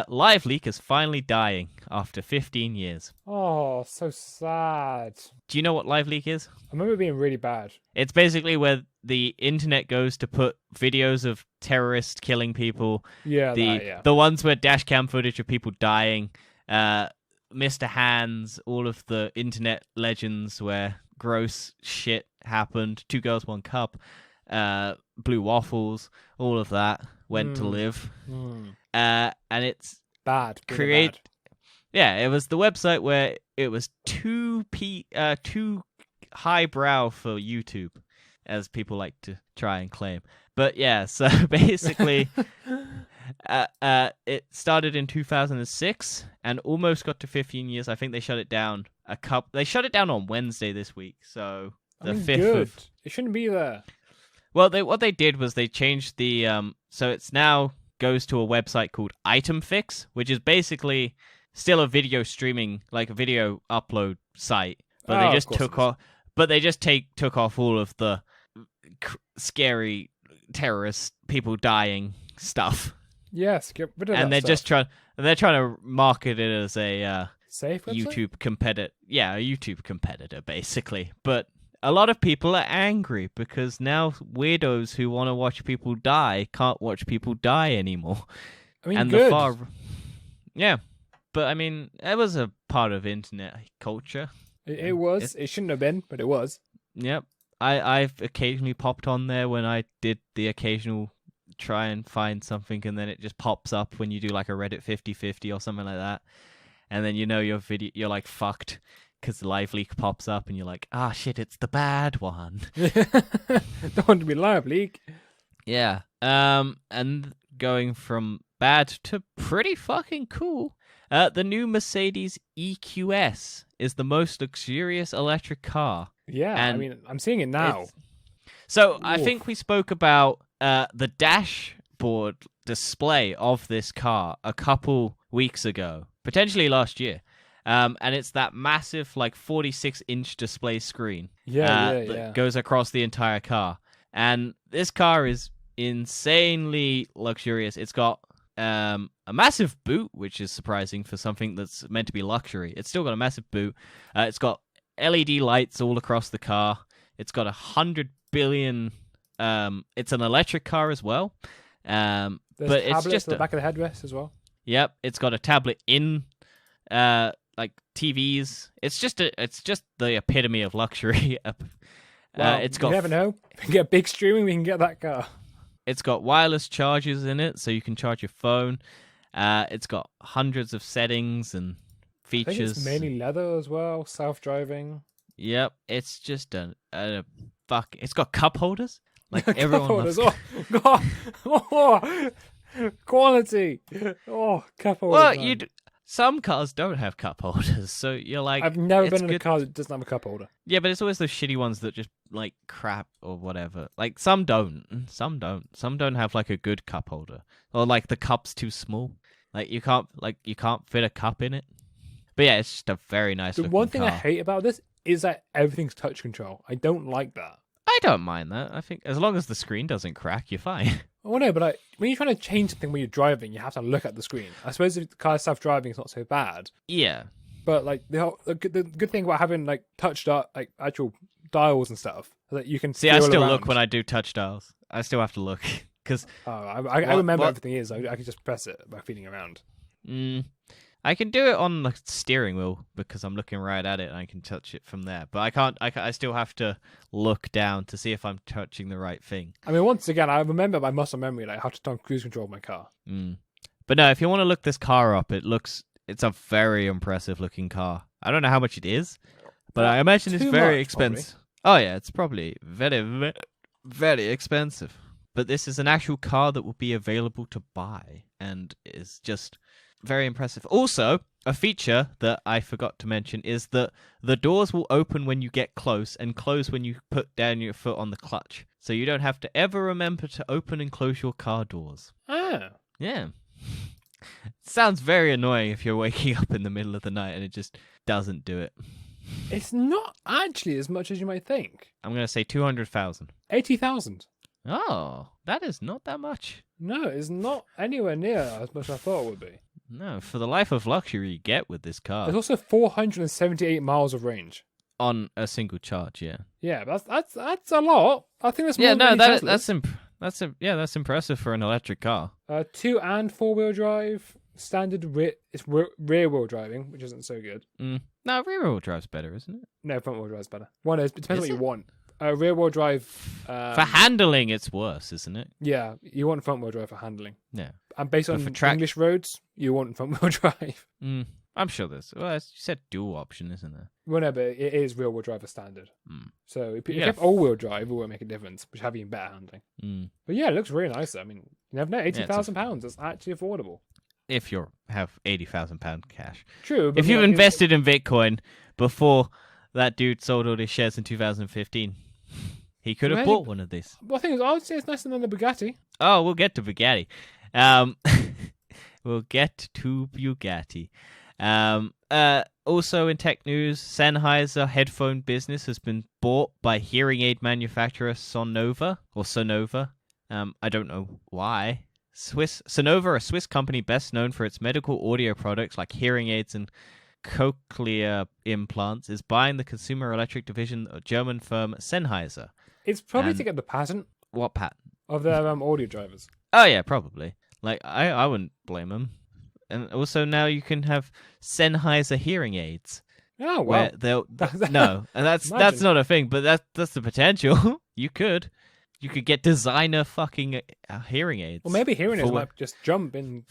[SPEAKER 2] Live Leak is finally dying after 15 years.
[SPEAKER 1] Oh, so sad.
[SPEAKER 2] Do you know what Live Leak is?
[SPEAKER 1] I remember it being really bad.
[SPEAKER 2] It's basically where the internet goes to put videos of terrorists killing people.
[SPEAKER 1] Yeah,
[SPEAKER 2] the ones where dash cam footage of people dying. Mr. Hands, all of the internet legends where gross shit happened. 2 Girls, 1 Cup. Blue Waffles, all of that went to live. And it's
[SPEAKER 1] bad.
[SPEAKER 2] Yeah, it was the website where it was too highbrow for YouTube, as people like to try and claim. But yeah, so basically, it started in 2006 and almost got to 15 years. I think they shut it down They shut it down on Wednesday this week, so the 5th.
[SPEAKER 1] It shouldn't be there.
[SPEAKER 2] Well, what they did was they changed the so it's now goes to a website called Item Fix, which is basically still a video streaming, like a video upload site, but
[SPEAKER 1] Oh,
[SPEAKER 2] they just
[SPEAKER 1] of course
[SPEAKER 2] took off. But they just took off all of the scary terrorist people dying stuff.
[SPEAKER 1] Yes, get rid of
[SPEAKER 2] And
[SPEAKER 1] that
[SPEAKER 2] they're
[SPEAKER 1] stuff.
[SPEAKER 2] they're trying to market it as a
[SPEAKER 1] Safe website?
[SPEAKER 2] YouTube competitor. Yeah, a YouTube competitor basically. But a lot of people are angry because now weirdos who want to watch people die can't watch people die anymore.
[SPEAKER 1] I mean,
[SPEAKER 2] And
[SPEAKER 1] good.
[SPEAKER 2] Yeah. But I mean, it was a part of internet culture.
[SPEAKER 1] It was. It shouldn't have been, but it was.
[SPEAKER 2] Yep. I've occasionally popped on there when I did the occasional try and find something, and then it just pops up when you do like a Reddit 50/50 or something like that. And then your video, you're like fucked because the live leak pops up and you're like, ah, shit, it's the bad one.
[SPEAKER 1] Don't want to be live leak.
[SPEAKER 2] Yeah. And going from bad to pretty fucking cool. The new Mercedes EQS is the most luxurious electric car.
[SPEAKER 1] Yeah,
[SPEAKER 2] And
[SPEAKER 1] I mean, I'm seeing it now.
[SPEAKER 2] So I
[SPEAKER 1] Oof.
[SPEAKER 2] think we spoke about the dashboard display of this car a couple weeks ago, potentially last year. And it's that massive, like 46-inch display screen that goes across the entire car. And this car is insanely luxurious. It's got a massive boot, which is surprising for something that's meant to be luxury. It's still got a massive boot. It's got LED lights all across the car. It's got 100 billion. It's an electric car as well.
[SPEAKER 1] There's
[SPEAKER 2] But it's
[SPEAKER 1] tablets
[SPEAKER 2] just
[SPEAKER 1] at the back of the headrest as well.
[SPEAKER 2] Yep, it's got a tablet in, like TVs. It's just the epitome of luxury.
[SPEAKER 1] Well,
[SPEAKER 2] It's
[SPEAKER 1] you
[SPEAKER 2] got
[SPEAKER 1] never know. If we can get big streaming, we can get that car.
[SPEAKER 2] It's got wireless chargers in it, so you can charge your phone. It's got hundreds of settings and
[SPEAKER 1] I
[SPEAKER 2] features.
[SPEAKER 1] think it's mainly leather as well, self-driving.
[SPEAKER 2] Yep, it's just a fuck. It's got cup holders. Like
[SPEAKER 1] Cup
[SPEAKER 2] everyone
[SPEAKER 1] holders.
[SPEAKER 2] loves.
[SPEAKER 1] God. Oh, quality. Oh, cup holders.
[SPEAKER 2] Well,
[SPEAKER 1] man.
[SPEAKER 2] some cars don't have cup holders, so you're like.
[SPEAKER 1] I've never
[SPEAKER 2] it's
[SPEAKER 1] been in a
[SPEAKER 2] good.
[SPEAKER 1] car that doesn't have a cup holder.
[SPEAKER 2] Yeah, but it's always those shitty ones that just like crap or whatever. Like some don't. Some don't have like a good cup holder, or like the cup's too small. Like you can't fit a cup in it. But yeah, it's just a very nice.
[SPEAKER 1] The
[SPEAKER 2] looking
[SPEAKER 1] one thing I
[SPEAKER 2] car.
[SPEAKER 1] hate about this is that everything's touch control. I don't like that.
[SPEAKER 2] I don't mind that. I think as long as the screen doesn't crack, you're fine.
[SPEAKER 1] Oh no, but when you're trying to change something when you're driving, you have to look at the screen. I suppose if the car's self-driving, it's not so bad.
[SPEAKER 2] Yeah.
[SPEAKER 1] But like the good thing about having like touched up like actual dials and stuff is that you can
[SPEAKER 2] See, I
[SPEAKER 1] feel
[SPEAKER 2] still
[SPEAKER 1] around.
[SPEAKER 2] look when I do touch dials. I still have to look because
[SPEAKER 1] I remember everything is. I can just press it by feeling around.
[SPEAKER 2] I can do it on the steering wheel because I'm looking right at it and I can touch it from there. But I can't. I still have to look down to see if I'm touching the right thing.
[SPEAKER 1] I mean, once again, I remember my muscle memory like how to turn cruise control of my car.
[SPEAKER 2] But no, if you want to look this car up, it's a very impressive looking car. I don't know how much it is, but I imagine it's
[SPEAKER 1] too
[SPEAKER 2] very
[SPEAKER 1] much,
[SPEAKER 2] expensive. Oh yeah, it's probably very, very, very expensive. But this is an actual car that will be available to buy and is just very impressive. Also, a feature that I forgot to mention is that the doors will open when you get close and close when you put down your foot on the clutch. So you don't have to ever remember to open and close your car doors.
[SPEAKER 1] Ah,
[SPEAKER 2] Yeah. Sounds very annoying if you're waking up in the middle of the night and it just doesn't do it.
[SPEAKER 1] it's not actually as much as you might think.
[SPEAKER 2] I'm going to say 200,000.
[SPEAKER 1] 80,000.
[SPEAKER 2] Oh, that is not that much.
[SPEAKER 1] No, it's not anywhere near as much as I thought it would be.
[SPEAKER 2] No, for the life of luxury you get with this car.
[SPEAKER 1] There's also 478 miles of range.
[SPEAKER 2] On a single charge, yeah.
[SPEAKER 1] Yeah, that's a lot. I think that's more
[SPEAKER 2] Yeah,
[SPEAKER 1] than
[SPEAKER 2] no,
[SPEAKER 1] many
[SPEAKER 2] that's that's impressive for an electric car.
[SPEAKER 1] 2 and 4-wheel drive, standard rear wheel driving, which isn't so good.
[SPEAKER 2] No, rear-wheel drive's better, isn't it?
[SPEAKER 1] No, front wheel drive's better. One is, it depends
[SPEAKER 2] Is
[SPEAKER 1] what
[SPEAKER 2] it?
[SPEAKER 1] you want. Rear wheel drive.
[SPEAKER 2] For handling, it's worse, isn't it?
[SPEAKER 1] Yeah, you want front wheel drive for handling.
[SPEAKER 2] Yeah.
[SPEAKER 1] And based
[SPEAKER 2] But
[SPEAKER 1] on
[SPEAKER 2] for track-
[SPEAKER 1] English roads, you want front wheel drive.
[SPEAKER 2] I'm sure there's. Well, you said dual option, isn't there?
[SPEAKER 1] Well, no, but it is rear wheel drive as standard. So if you
[SPEAKER 2] Yeah.
[SPEAKER 1] have all wheel drive, it won't make a difference, which have even better handling. But yeah, it looks really nice. I mean, you never know, £80,000. It's actually affordable.
[SPEAKER 2] If you have £80,000 cash.
[SPEAKER 1] True. But
[SPEAKER 2] If you've
[SPEAKER 1] like,
[SPEAKER 2] invested in Bitcoin before that dude sold all his shares in 2015, he could have
[SPEAKER 1] Maybe-
[SPEAKER 2] bought one of these.
[SPEAKER 1] Well, the thing is, I would say it's nicer than the Bugatti.
[SPEAKER 2] Oh, we'll get to Bugatti. We'll get to Bugatti. Also in tech news, Sennheiser headphone business has been bought by hearing aid manufacturer Sonova. I don't know why. Sonova, a Swiss company best known for its medical audio products like hearing aids and cochlear implants, is buying the consumer electric division of German firm Sennheiser.
[SPEAKER 1] It's probably to get the patent
[SPEAKER 2] What patent?
[SPEAKER 1] of their audio drivers.
[SPEAKER 2] Oh yeah, probably. Like I wouldn't blame them. And also now you can have Sennheiser hearing aids.
[SPEAKER 1] Oh,
[SPEAKER 2] where
[SPEAKER 1] well.
[SPEAKER 2] they'll no, and that's not a thing, but that's the potential. You could get designer fucking hearing aids.
[SPEAKER 1] Well, maybe hearing aids might just jump in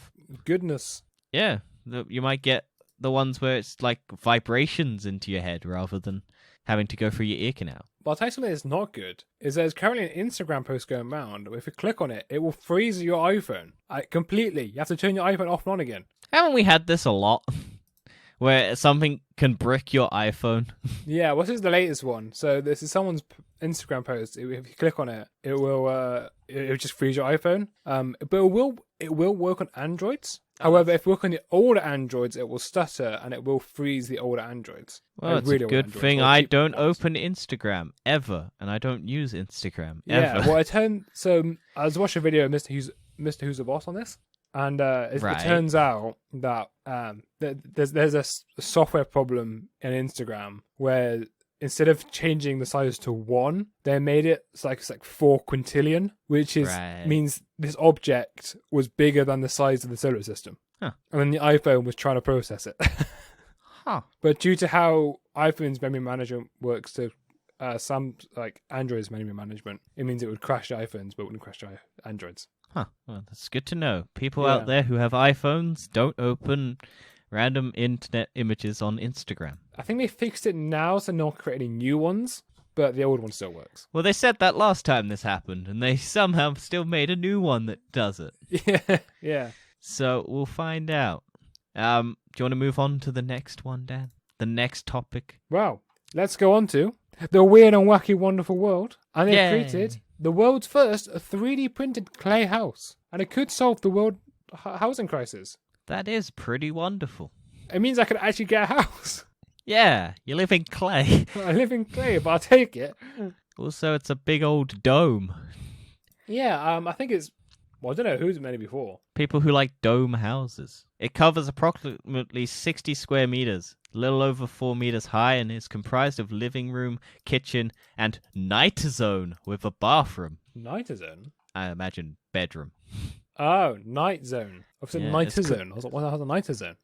[SPEAKER 1] goodness.
[SPEAKER 2] Yeah, you might get the ones where it's like vibrations into your head rather than having to go through your ear canal.
[SPEAKER 1] But I'll tell you something that's not good, is there's currently an Instagram post going around where if you click on it, it will freeze your iPhone completely. You have to turn your iPhone off and on again.
[SPEAKER 2] Haven't we had this a lot? Where something can brick your iPhone.
[SPEAKER 1] Yeah, this is the latest one. So this is someone's Instagram post. If you click on it, it will just freeze your iPhone. But it will work on Androids. However, if you work on the older Androids, it will stutter and it will freeze the older Androids.
[SPEAKER 2] Well, it's a good thing I don't open Instagram ever, and I don't use Instagram ever.
[SPEAKER 1] Yeah, well, so I was watching a video of Mr. Who's the Boss on this, and it turns out that there's a software problem in Instagram where instead of changing the size to 1, they made it it's like 4 quintillion, which means this object was bigger than the size of the solar system.
[SPEAKER 2] Huh.
[SPEAKER 1] And then the iPhone was trying to process it.
[SPEAKER 2] Huh.
[SPEAKER 1] But due to how iPhone's memory management works to some Android's memory management, it means it would crash iPhones but wouldn't crash Androids.
[SPEAKER 2] Huh. Well, that's good to know. People out there who have iPhones, don't open random internet images on Instagram.
[SPEAKER 1] I think they fixed it now, so not create any new ones, but the old one still works.
[SPEAKER 2] Well, they said that last time this happened, and they somehow still made a new one that does it.
[SPEAKER 1] Yeah.
[SPEAKER 2] So we'll find out. Do you want to move on to the next one, Dan? The next topic?
[SPEAKER 1] Well, let's go on to the weird and wacky wonderful world. And they created the world's first 3D printed clay house. And it could solve the world housing crisis.
[SPEAKER 2] That is pretty wonderful.
[SPEAKER 1] It means I could actually get a house.
[SPEAKER 2] Yeah, you live in clay.
[SPEAKER 1] I live in clay, but I'll take it.
[SPEAKER 2] Also, it's a big old dome.
[SPEAKER 1] Yeah, I think it's... Well, I don't know who's made it before.
[SPEAKER 2] People who like dome houses. It covers approximately 60 square meters, a little over 4 meters high, and is comprised of living room, kitchen, and night zone with a bathroom.
[SPEAKER 1] Night zone?
[SPEAKER 2] I imagine bedroom.
[SPEAKER 1] Oh, night zone. I've said night zone. I was like, what the hell's a night zone?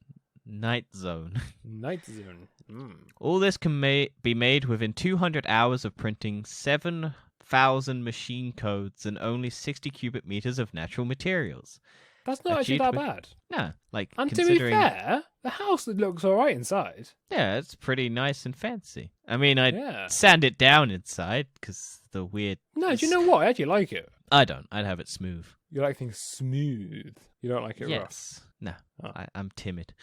[SPEAKER 2] Night zone.
[SPEAKER 1] Night zone. Mm.
[SPEAKER 2] All this can be made within 200 hours of printing 7,000 machine codes and only 60 cubic meters of natural materials.
[SPEAKER 1] That's not actually that bad.
[SPEAKER 2] No,
[SPEAKER 1] And
[SPEAKER 2] considering...
[SPEAKER 1] to be fair, the house looks alright inside.
[SPEAKER 2] Yeah, it's pretty nice and fancy. I mean, I'd sand it down inside because the weird...
[SPEAKER 1] No, do you know what? I actually like it.
[SPEAKER 2] I don't. I'd have it smooth.
[SPEAKER 1] You like things smooth. You don't like it rough.
[SPEAKER 2] No, I'm timid.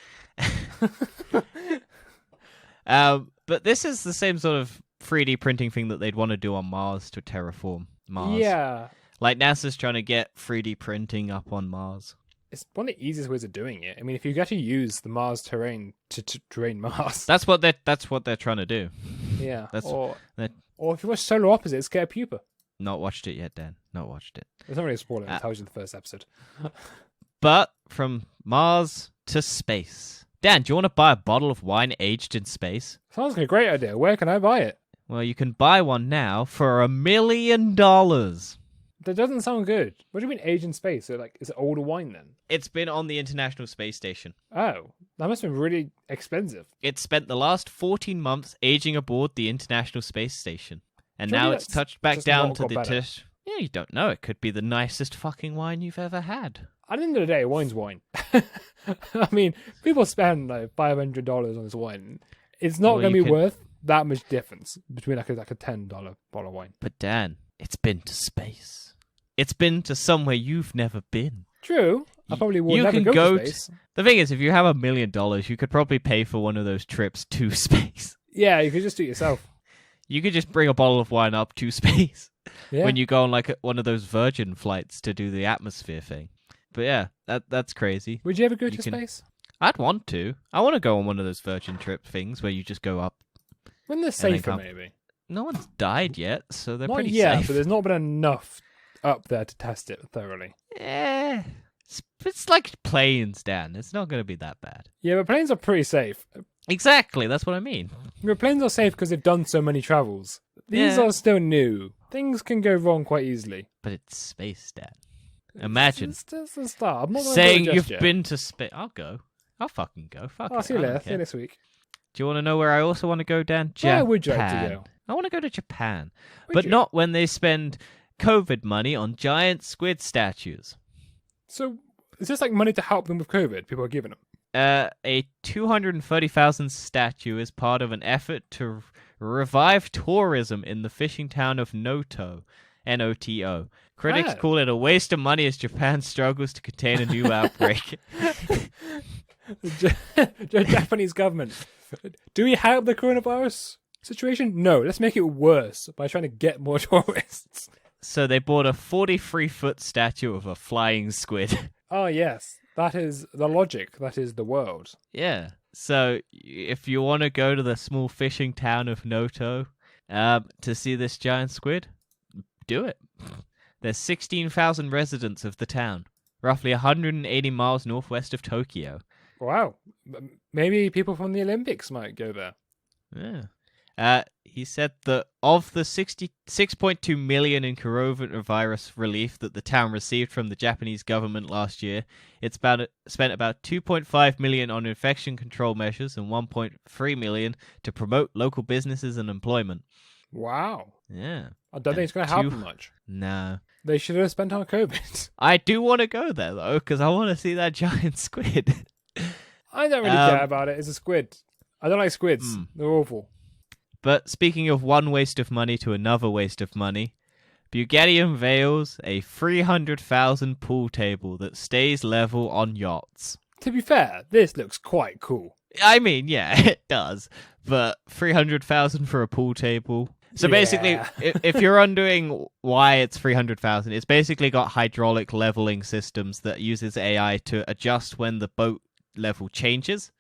[SPEAKER 2] But this is the same sort of 3D printing thing that they'd want to do on Mars to terraform Mars.
[SPEAKER 1] Yeah.
[SPEAKER 2] Like NASA's trying to get 3D printing up on Mars.
[SPEAKER 1] It's one of the easiest ways of doing it. I mean, if you actually use the Mars terrain to terrain Mars.
[SPEAKER 2] That's what they're trying to do.
[SPEAKER 1] Yeah.
[SPEAKER 2] Or
[SPEAKER 1] if you watch Solar Opposites, get a pupa.
[SPEAKER 2] Not watched it yet, Dan. Not watched it.
[SPEAKER 1] It's not really a spoiler. It tells you the first episode.
[SPEAKER 2] But from Mars to space. Dan, do you want to buy a bottle of wine aged in space?
[SPEAKER 1] Sounds like a great idea. Where can I buy it?
[SPEAKER 2] Well, you can buy one now for $1 million.
[SPEAKER 1] That doesn't sound good. What do you mean aged in space? So, is it older wine then?
[SPEAKER 2] It's been on the International Space Station.
[SPEAKER 1] Oh, that must have been really expensive.
[SPEAKER 2] It spent the last 14 months aging aboard the International Space Station. And now it's touched back down to the test. Yeah, you don't know. It could be the nicest fucking wine you've ever had.
[SPEAKER 1] At the end of the day, wine's wine. I mean, people spend $500 on this wine. It's not going to be worth that much difference between like a $10 bottle of wine.
[SPEAKER 2] But Dan, it's been to space. It's been to somewhere you've never been.
[SPEAKER 1] True. I probably will never go to space.
[SPEAKER 2] The thing is, if you have $1 million, you could probably pay for one of those trips to space.
[SPEAKER 1] Yeah, you could just do it yourself.
[SPEAKER 2] You could just bring a bottle of wine up to space when you go on one of those Virgin flights to do the atmosphere thing. But yeah, that's crazy.
[SPEAKER 1] Would you ever go to space?
[SPEAKER 2] I'd want to. I want to go on one of those Virgin trip things where you just go up.
[SPEAKER 1] When they're safer, maybe.
[SPEAKER 2] No one's died yet, so they're
[SPEAKER 1] Not
[SPEAKER 2] pretty
[SPEAKER 1] yet,
[SPEAKER 2] safe.
[SPEAKER 1] but there's not been enough up there to test it thoroughly.
[SPEAKER 2] Yeah. It's like planes, Dan. It's not going to be that bad.
[SPEAKER 1] Yeah, but planes are pretty safe.
[SPEAKER 2] Exactly, that's what I mean.
[SPEAKER 1] The planes are safe because they've done so many travels. These are still new. Things can go wrong quite easily.
[SPEAKER 2] But it's space, Dan. Imagine
[SPEAKER 1] It's just a start. I'm not gonna
[SPEAKER 2] saying
[SPEAKER 1] go
[SPEAKER 2] you've
[SPEAKER 1] just yet.
[SPEAKER 2] been to space. I'll go. I'll fucking go. Fuck
[SPEAKER 1] I'll
[SPEAKER 2] it.
[SPEAKER 1] see you
[SPEAKER 2] I don't
[SPEAKER 1] later. See
[SPEAKER 2] care.
[SPEAKER 1] you next week.
[SPEAKER 2] Do you want to know where I also want to go, Dan? Japan.
[SPEAKER 1] Where would you like to go?
[SPEAKER 2] I want to go to Japan.
[SPEAKER 1] Would
[SPEAKER 2] But
[SPEAKER 1] you?
[SPEAKER 2] not when they spend COVID money on giant squid statues.
[SPEAKER 1] So, is this like money to help them with COVID? People are giving them.
[SPEAKER 2] A 230,000 statue is part of an effort to revive tourism in the fishing town of Noto. Noto. Critics call it a waste of money as Japan struggles to contain a new outbreak.
[SPEAKER 1] The Japanese government. Do we help the coronavirus situation? No, let's make it worse by trying to get more tourists.
[SPEAKER 2] So they bought a 43-foot statue of a flying squid.
[SPEAKER 1] Oh, yes. That is the logic. That is the world.
[SPEAKER 2] Yeah. So if you want to go to the small fishing town of Noto to see this giant squid, do it. There's 16,000 residents of the town, roughly 180 miles northwest of Tokyo.
[SPEAKER 1] Wow. Maybe people from the Olympics might go there.
[SPEAKER 2] Yeah. He said that of the 66.2 million in coronavirus relief that the town received from the Japanese government last year, it's spent about 2.5 million on infection control measures and 1.3 million to promote local businesses and employment.
[SPEAKER 1] Wow.
[SPEAKER 2] Yeah.
[SPEAKER 1] I don't think it's going to help them much.
[SPEAKER 2] No.
[SPEAKER 1] They should have spent on COVID.
[SPEAKER 2] I do want to go there, though, because I want to see that giant squid.
[SPEAKER 1] I don't really care about it. It's a squid. I don't like squids. They're awful.
[SPEAKER 2] But speaking of one waste of money to another waste of money, Bugatti unveils a 300,000 pool table that stays level on yachts.
[SPEAKER 1] To be fair, this looks quite cool.
[SPEAKER 2] I mean, yeah, it does. But 300,000 for a pool table. So basically, if you're wondering why it's 300,000, it's basically got hydraulic leveling systems that uses AI to adjust when the boat level changes.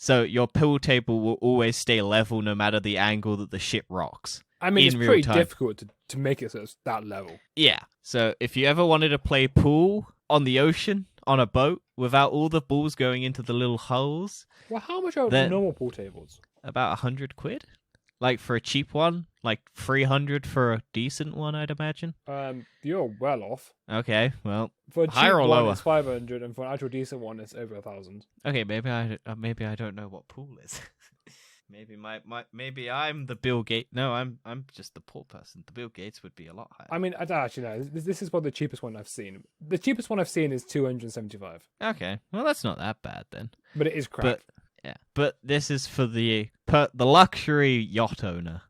[SPEAKER 2] So your pool table will always stay level no matter the angle that the ship rocks.
[SPEAKER 1] I mean, it's
[SPEAKER 2] in real
[SPEAKER 1] pretty
[SPEAKER 2] time.
[SPEAKER 1] difficult to make it so it's that level.
[SPEAKER 2] Yeah. So if you ever wanted to play pool on the ocean, on a boat, without all the balls going into the little holes...
[SPEAKER 1] Well, how much are
[SPEAKER 2] then
[SPEAKER 1] normal pool tables?
[SPEAKER 2] About 100 quid? Like for a cheap one? Like 300 for a decent one, I'd imagine?
[SPEAKER 1] You're well off.
[SPEAKER 2] Okay, well,
[SPEAKER 1] For a cheap
[SPEAKER 2] higher or
[SPEAKER 1] one,
[SPEAKER 2] lower?
[SPEAKER 1] it's 500, and for an actual decent one, it's over 1,000.
[SPEAKER 2] Okay, maybe I don't know what pool is. maybe I'm the Bill Gates. No, I'm just the poor person. The Bill Gates would be a lot higher.
[SPEAKER 1] I mean, I don't actually know. This is probably the cheapest one I've seen. The cheapest one I've seen is 275.
[SPEAKER 2] Okay, well that's not that bad then.
[SPEAKER 1] But it is crap.
[SPEAKER 2] But this is for the luxury yacht owner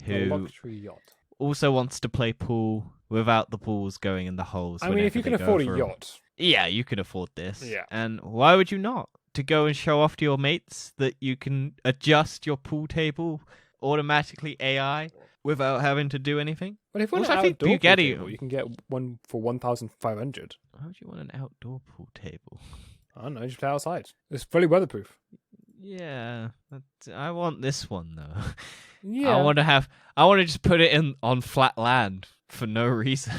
[SPEAKER 1] A
[SPEAKER 2] who
[SPEAKER 1] luxury yacht.
[SPEAKER 2] also wants to play pool without the balls going in the holes.
[SPEAKER 1] I mean, if you can afford a yacht.
[SPEAKER 2] Yeah, you can afford this.
[SPEAKER 1] Yeah.
[SPEAKER 2] And why would you not? To go and show off to your mates that you can adjust your pool table automatically AI without having to do anything?
[SPEAKER 1] But if you want
[SPEAKER 2] Also,
[SPEAKER 1] an
[SPEAKER 2] I think
[SPEAKER 1] outdoor pool
[SPEAKER 2] Bugatti-
[SPEAKER 1] table, you can get one for 1,500.
[SPEAKER 2] Why would you want an outdoor pool table?
[SPEAKER 1] I don't know, just play outside. It's fully weatherproof.
[SPEAKER 2] Yeah, I want this one though.
[SPEAKER 1] Yeah.
[SPEAKER 2] I want to just put it on flat land for no reason,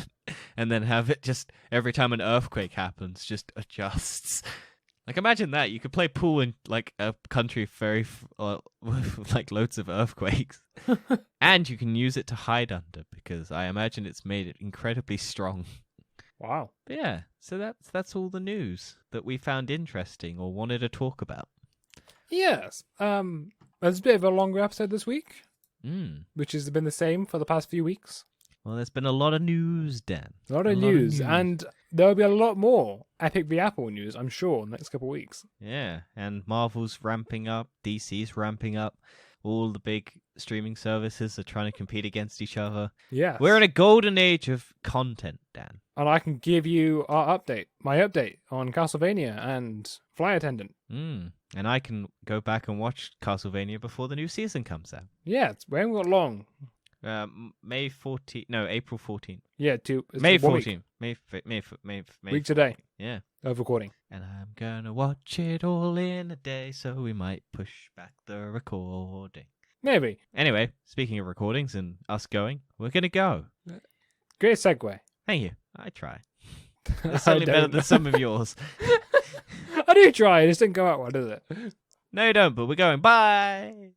[SPEAKER 2] and then have it just every time an earthquake happens, just adjusts. Like imagine that you could play pool in like a country with like loads of earthquakes, and you can use it to hide under because I imagine it's made it incredibly strong.
[SPEAKER 1] Wow.
[SPEAKER 2] But yeah, so that's all the news that we found interesting or wanted to talk about.
[SPEAKER 1] Yes. There's a bit of a longer episode this week, which has been the same for the past few weeks.
[SPEAKER 2] Well, there's been a lot of news, Dan.
[SPEAKER 1] A lot of news, and there will be a lot more Epic v Apple news, I'm sure, in the next couple of weeks.
[SPEAKER 2] Yeah, and Marvel's ramping up, DC's ramping up. All the big streaming services are trying to compete against each other.
[SPEAKER 1] Yeah.
[SPEAKER 2] We're in a golden age of content, Dan.
[SPEAKER 1] And I can give you my update on Castlevania and Fly Attendant.
[SPEAKER 2] And I can go back and watch Castlevania before the new season comes out.
[SPEAKER 1] Yeah, we haven't got long.
[SPEAKER 2] April 14th.
[SPEAKER 1] Yeah,
[SPEAKER 2] May
[SPEAKER 1] 1 week.
[SPEAKER 2] 14th. May
[SPEAKER 1] Week today
[SPEAKER 2] Yeah.
[SPEAKER 1] of recording.
[SPEAKER 2] And I'm gonna watch it all in a day, so we might push back the recording.
[SPEAKER 1] Maybe.
[SPEAKER 2] Anyway, speaking of recordings and us going, we're gonna go.
[SPEAKER 1] Great segue.
[SPEAKER 2] Thank you. I try. It's certainly better than some of yours.
[SPEAKER 1] I do try. It just didn't go out well, does it?
[SPEAKER 2] No, you don't, but we're going. Bye!